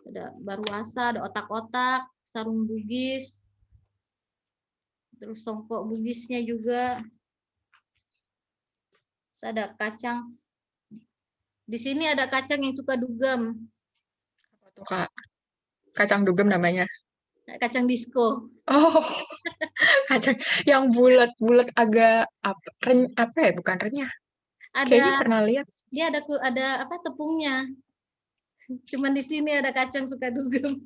Ada baruasa, ada otak-otak, sarung bugis, terus songkok bugisnya juga. Terus ada kacang. Di sini ada kacang yang suka dugem. Apa tuh Kak? Kacang dugem namanya? Kacang disco. Oh, kacang yang bulat-bulat agak apa ya? Bukan renyah. Kayaknya pernah lihat. Dia ada apa tepungnya. Cuman di sini ada kacang suka dugem.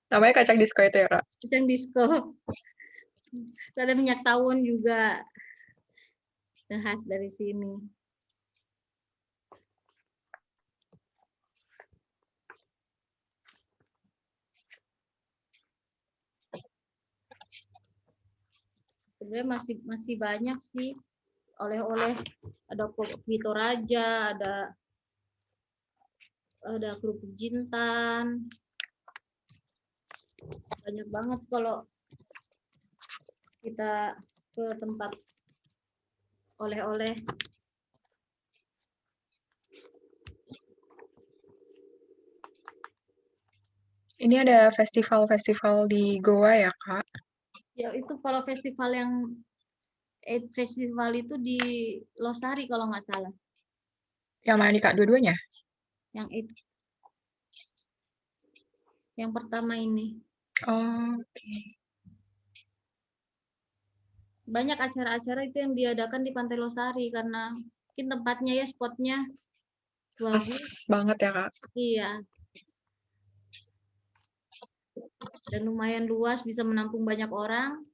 Namanya kacang disco itu ya Kak? Kacang disco. Ada minyak tawon juga. Khas dari sini. Sebenarnya masih banyak sih oleh-oleh. Ada kopi Toraja, ada kerupuk jintan. Banyak banget kalau kita ke tempat oleh-oleh. Ini ada festival-festival di Goa ya, Kak? Ya itu kalau festival festival itu di Losari kalau nggak salah. Yang mana nih, Kak? Dua-duanya? Yang itu, yang pertama ini. Oke. Banyak acara-acara itu yang diadakan di Pantai Losari karena mungkin tempatnya ya, spotnya Pas bagus. banget ya, Kak? Iya. Dan lumayan luas, bisa menampung banyak orang.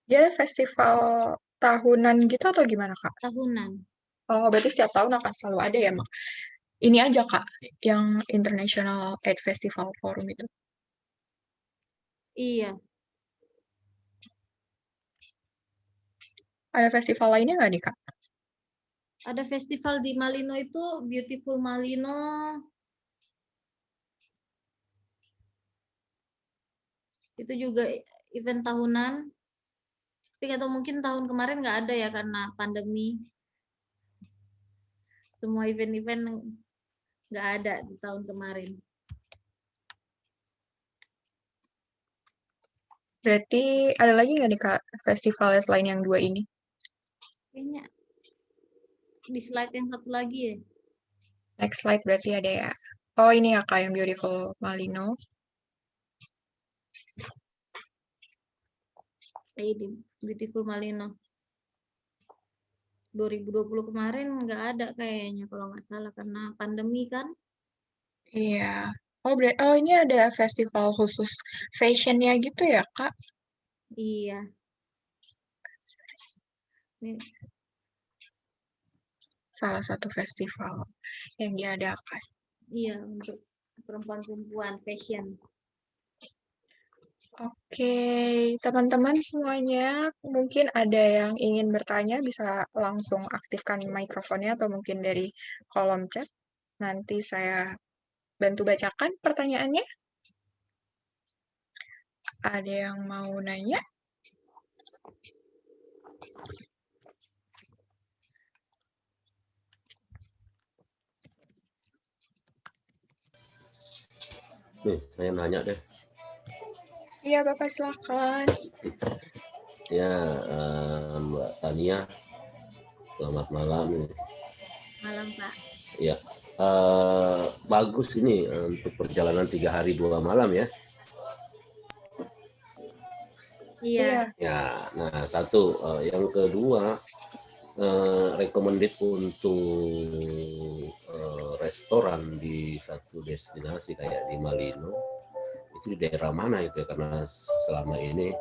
Dia festival tahunan gitu atau gimana, Kak? Tahunan. Oh, berarti setiap tahun akan selalu ada ya, Mak? Ini aja, Kak, yang International AIDS Festival Forum itu. Iya. Ada festival lainnya nggak nih, Kak? Ada festival di Malino itu, Beautiful Malino. Itu juga event tahunan. Tapi atau mungkin tahun kemarin nggak ada ya karena pandemi. Semua event-event nggak ada di tahun kemarin. Berarti ada lagi nggak nih, Kak, festivalnya selain yang dua ini? Kayaknya di slide yang satu lagi ya. Next slide berarti ada ya. Oh, ini ya, Kak, yang Beautiful Malino. Di Beautiful Malino. 2020 kemarin nggak ada kayaknya kalau nggak salah karena pandemi kan. Iya. Oh, ini ada festival khusus fashionnya gitu ya, Kak? Iya. Ini Salah satu festival yang diadakan. iya untuk perempuan-perempuan fashion. Oke, teman-teman semuanya, mungkin ada yang ingin bertanya, bisa langsung aktifkan mikrofonnya atau mungkin dari kolom chat. Nanti saya bantu bacakan pertanyaannya. Ada yang mau nanya? Nih, saya nanya deh. Iya, Bapak silakan. Ya, Mbak Tania, selamat malam. Malam Pak. Ya, bagus ini untuk perjalanan 3 hari 2 malam ya. Iya. Ya, nah satu, yang kedua, recommended untuk restoran di satu destinasi kayak di Malino, itu di daerah mana itu ya? Karena selama ini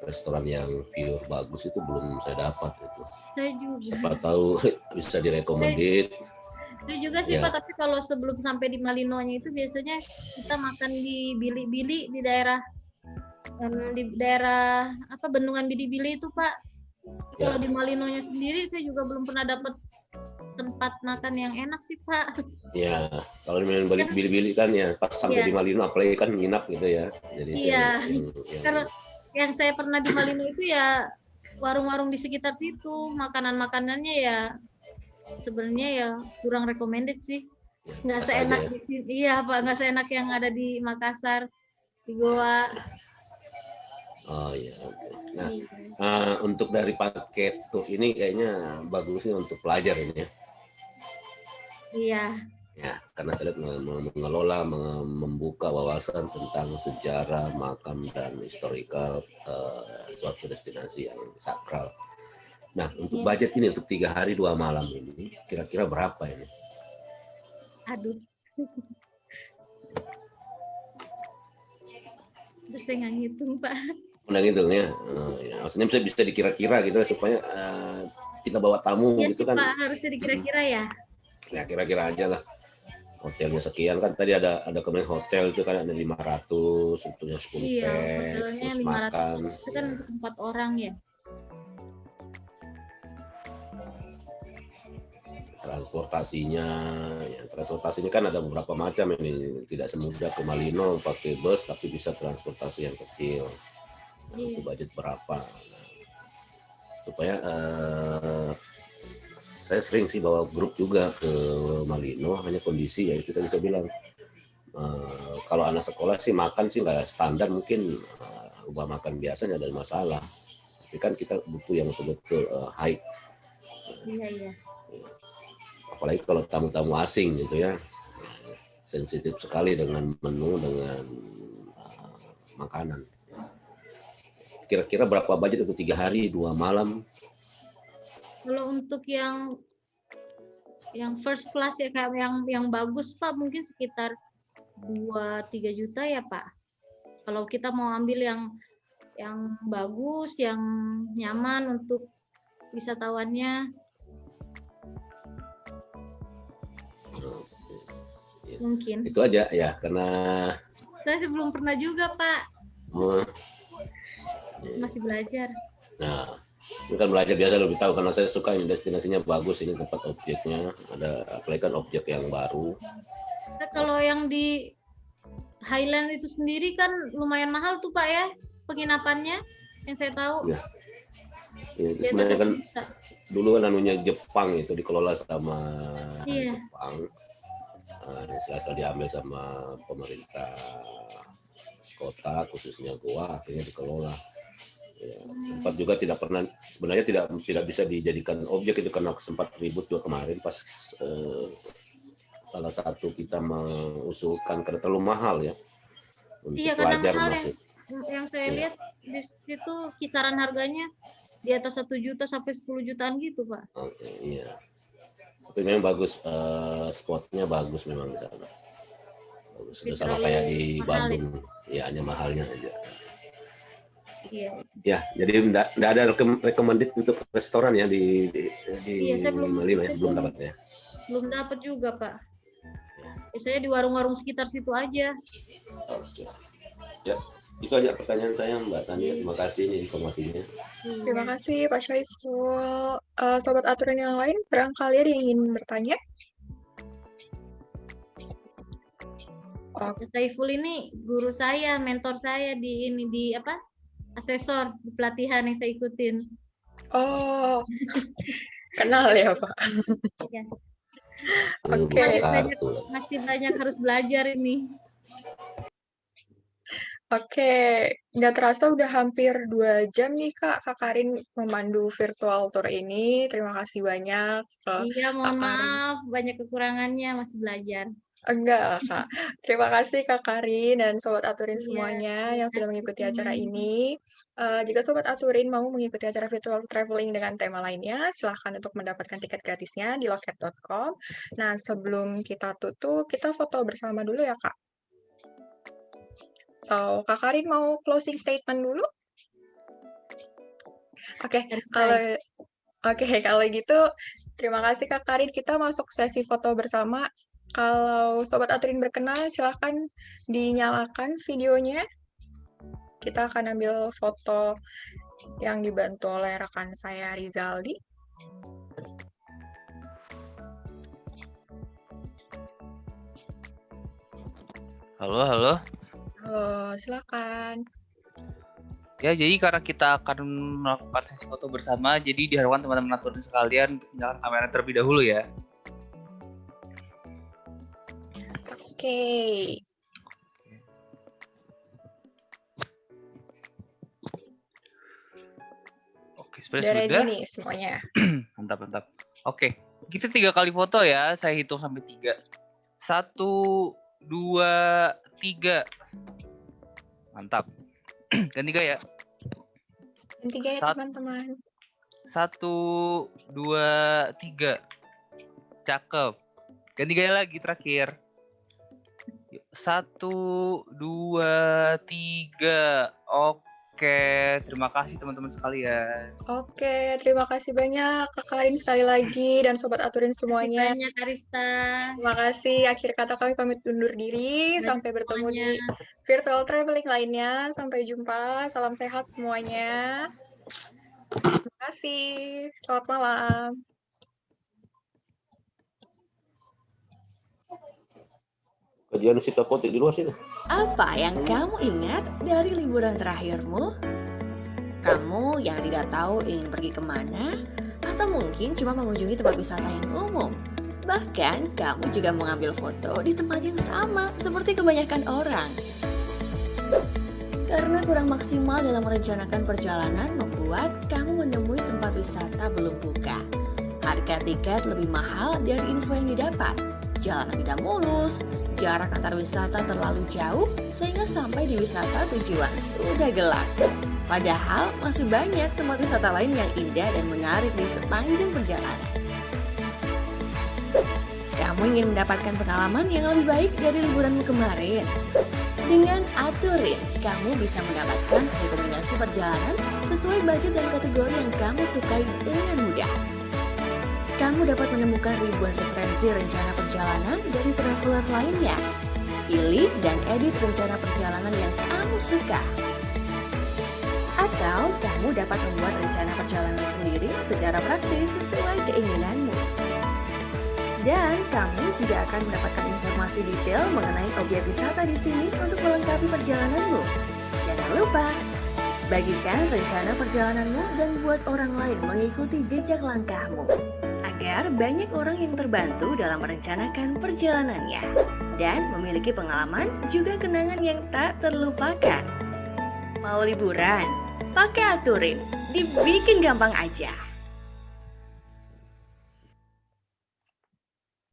restoran yang pure bagus itu belum saya dapat itu. Saya juga. Siapa tahu bisa direkomendit. Saya juga sih Ya. Pak, tapi kalau sebelum sampai di Malinonya itu biasanya kita makan di Bili-Bili di daerah apa Bendungan Bili-Bili itu Pak. Kalau di Malinonya sendiri saya juga belum pernah dapat tempat makan yang enak sih Pak. Ya, kalau main balik Bili-Bili kan ya pas sampai Iya. di Malino apalagi kan nginap gitu ya. Jadi Iya. yang Kalau yang saya pernah di Malino itu ya warung-warung di sekitar situ, makanan-makanannya ya sebenarnya ya kurang recommended sih. Nggak pas seenak aja ya. di sini. Iya Pak, nggak seenak yang ada di Makassar, di Goa. Oh iya. Nah, untuk dari paket tuh ini kayaknya bagusnya untuk pelajar ini ya. Iya. Ya, karena saya lihat mengelola, membuka wawasan tentang sejarah, makam dan historical suatu destinasi yang sakral. Nah, untuk budget ini untuk 3 hari 2 malam ini kira-kira berapa ini? Aduh. Saya nggak ngitung Pak. Udah gitu ya. Ya, maksudnya bisa dikira-kira gitu supaya kita bawa tamu Iya gitu sih kan. Pak, harusnya dikira-kira ya. Ya kira-kira aja lah. Hotelnya sekian kan tadi ada kemarin hotel itu kan ada 500 untuknya 10 Iya, pax, hotelnya terus 500 makan. itu kan untuk 4 orang ya. transportasinya. Ya, transportasinya kan ada beberapa macam ini, tidak semudah ke Malino pakai bus, tapi bisa transportasi yang kecil. Nah, itu budget berapa? Nah, supaya saya sering sih bawa grup juga ke Malino, hanya kondisi ya itu tadi saya bilang. Kalau anak sekolah sih makan sih nggak standar, mungkin ubah makan biasa nggak ada masalah. Tapi kan kita butuh yang betul-betul high. Iya. Apalagi kalau tamu-tamu asing gitu ya, sensitif sekali dengan menu, dengan makanan. Kira-kira berapa budget untuk 3 hari 2 malam? Kalau untuk yang first class ya kayak yang bagus Pak, mungkin sekitar 2-3 juta ya Pak. Kalau kita mau ambil yang bagus, yang nyaman untuk wisatawannya. Mungkin. Itu aja ya, karena Saya belum pernah juga Pak, masih belajar. nah ini kan belajar biasa lebih tahu, karena saya suka ini destinasinya bagus, ini tempat objeknya ada, apalagi kan objek yang baru. Nah, kalau yang di Highland itu sendiri kan lumayan mahal tuh Pak ya, penginapannya yang saya tahu. Ya, itu sebenarnya kan dulu kan anunya Jepang, itu dikelola sama Jepang. Asal diambil sama pemerintah kota, khususnya Goa, akhirnya dikelola. Ya, sempat juga sebenarnya tidak bisa dijadikan objek itu, karena sempat ribut juga kemarin pas salah satu kita mengusulkan karena terlalu mahal ya untuk pelajar masuk. Yang saya lihat di situ kisaran harganya di atas 1 juta sampai 10 jutaan gitu Pak. Oke, iya. Tapi memang bagus, spotnya bagus memang di sana. Bagus. Sudah sama kayak di Bandung, ya hanya mahalnya aja. Iya. Ya, jadi enggak ada recommended untuk restoran ya di saya Lima ya, belum dapat ya. Belum dapat juga Pak. Biasanya di warung-warung sekitar situ aja. Oke. Ya, itu aja pertanyaan saya Mbak Tania. Terima kasih nih informasinya. Terima kasih Pak Syaiful. Sobat aturan yang lain, barangkali ada yang ingin bertanya? Pak Saiful ini guru saya, mentor saya di asesor di pelatihan yang saya ikutin. Oh, kenal ya Pak? Ya. Oke. Masih banyak harus belajar ini. Oke, nggak terasa udah hampir 2 jam nih Kak Karin memandu virtual tour ini. Terima kasih banyak. Iya, mohon maaf, banyak kekurangannya, masih belajar. Enggak Kak. Terima kasih Kak Karin dan Sobat Aturin semuanya yang sudah mengikuti acara ini. Jika Sobat Aturin mau mengikuti acara virtual traveling dengan tema lainnya, silahkan untuk mendapatkan tiket gratisnya di loket.com. Nah, sebelum kita tutup, kita foto bersama dulu ya Kak. So, Kak Karin mau closing statement dulu? Oke, kalau gitu, terima kasih Kak Karin. Kita masuk sesi foto bersama. Kalau Sobat Aturin berkenan, silahkan dinyalakan videonya. Kita akan ambil foto yang dibantu oleh rekan saya, Rizaldi. Halo. Halo, silakan. Ya, jadi karena kita akan melakukan sesi foto bersama, jadi diharapkan teman-teman aturan sekalian untuk menyalakan kamera terlebih dahulu ya. Oke. Oke, seperti Udah ready sudah. nih semuanya. Mantap. Oke, kita 3 kali foto ya. Saya hitung sampai 3. 1, 2, 3. Mantap. Ganti gaya. Ganti gaya teman-teman. 1, 2, 3. Cakep. Ganti gaya lagi terakhir. 1, 2, 3. Oke, terima kasih teman-teman sekalian. Oke, terima kasih banyak Kak Karin sekali lagi dan Sobat Aturin semuanya. Terima kasih banyak Arista. Terima kasih. Akhir kata kami pamit undur diri. Sampai bertemu di virtual traveling lainnya. Sampai jumpa. Salam sehat semuanya. Terima kasih. Selamat malam. Kajian Sita Potik di luar situ. Apa yang kamu ingat dari liburan terakhirmu? Kamu yang tidak tahu ingin pergi kemana? Atau mungkin cuma mengunjungi tempat wisata yang umum? Bahkan kamu juga mengambil foto di tempat yang sama seperti kebanyakan orang. Karena kurang maksimal dalam merencanakan perjalanan membuat kamu menemui tempat wisata belum buka. Harga tiket lebih mahal dari info yang didapat. Jalanan tidak mulus, jarak antar wisata terlalu jauh sehingga sampai di wisata tujuan sudah gelap. Padahal masih banyak tempat wisata lain yang indah dan menarik di sepanjang perjalanan. Kamu ingin mendapatkan pengalaman yang lebih baik dari liburanmu kemarin? Dengan Aturin, kamu bisa mendapatkan rekomendasi perjalanan sesuai budget dan kategori yang kamu sukai dengan mudah. Kamu dapat menemukan ribuan referensi rencana perjalanan dari traveler lainnya. Pilih dan edit rencana perjalanan yang kamu suka. Atau kamu dapat membuat rencana perjalanan sendiri secara praktis sesuai keinginanmu. Dan kamu juga akan mendapatkan informasi detail mengenai objek wisata di sini untuk melengkapi perjalananmu. Jangan lupa, bagikan rencana perjalananmu dan buat orang lain mengikuti jejak langkahmu. Agar banyak orang yang terbantu dalam merencanakan perjalanannya. Dan memiliki pengalaman juga kenangan yang tak terlupakan. Mau liburan? Pakai Aturin, dibikin gampang aja.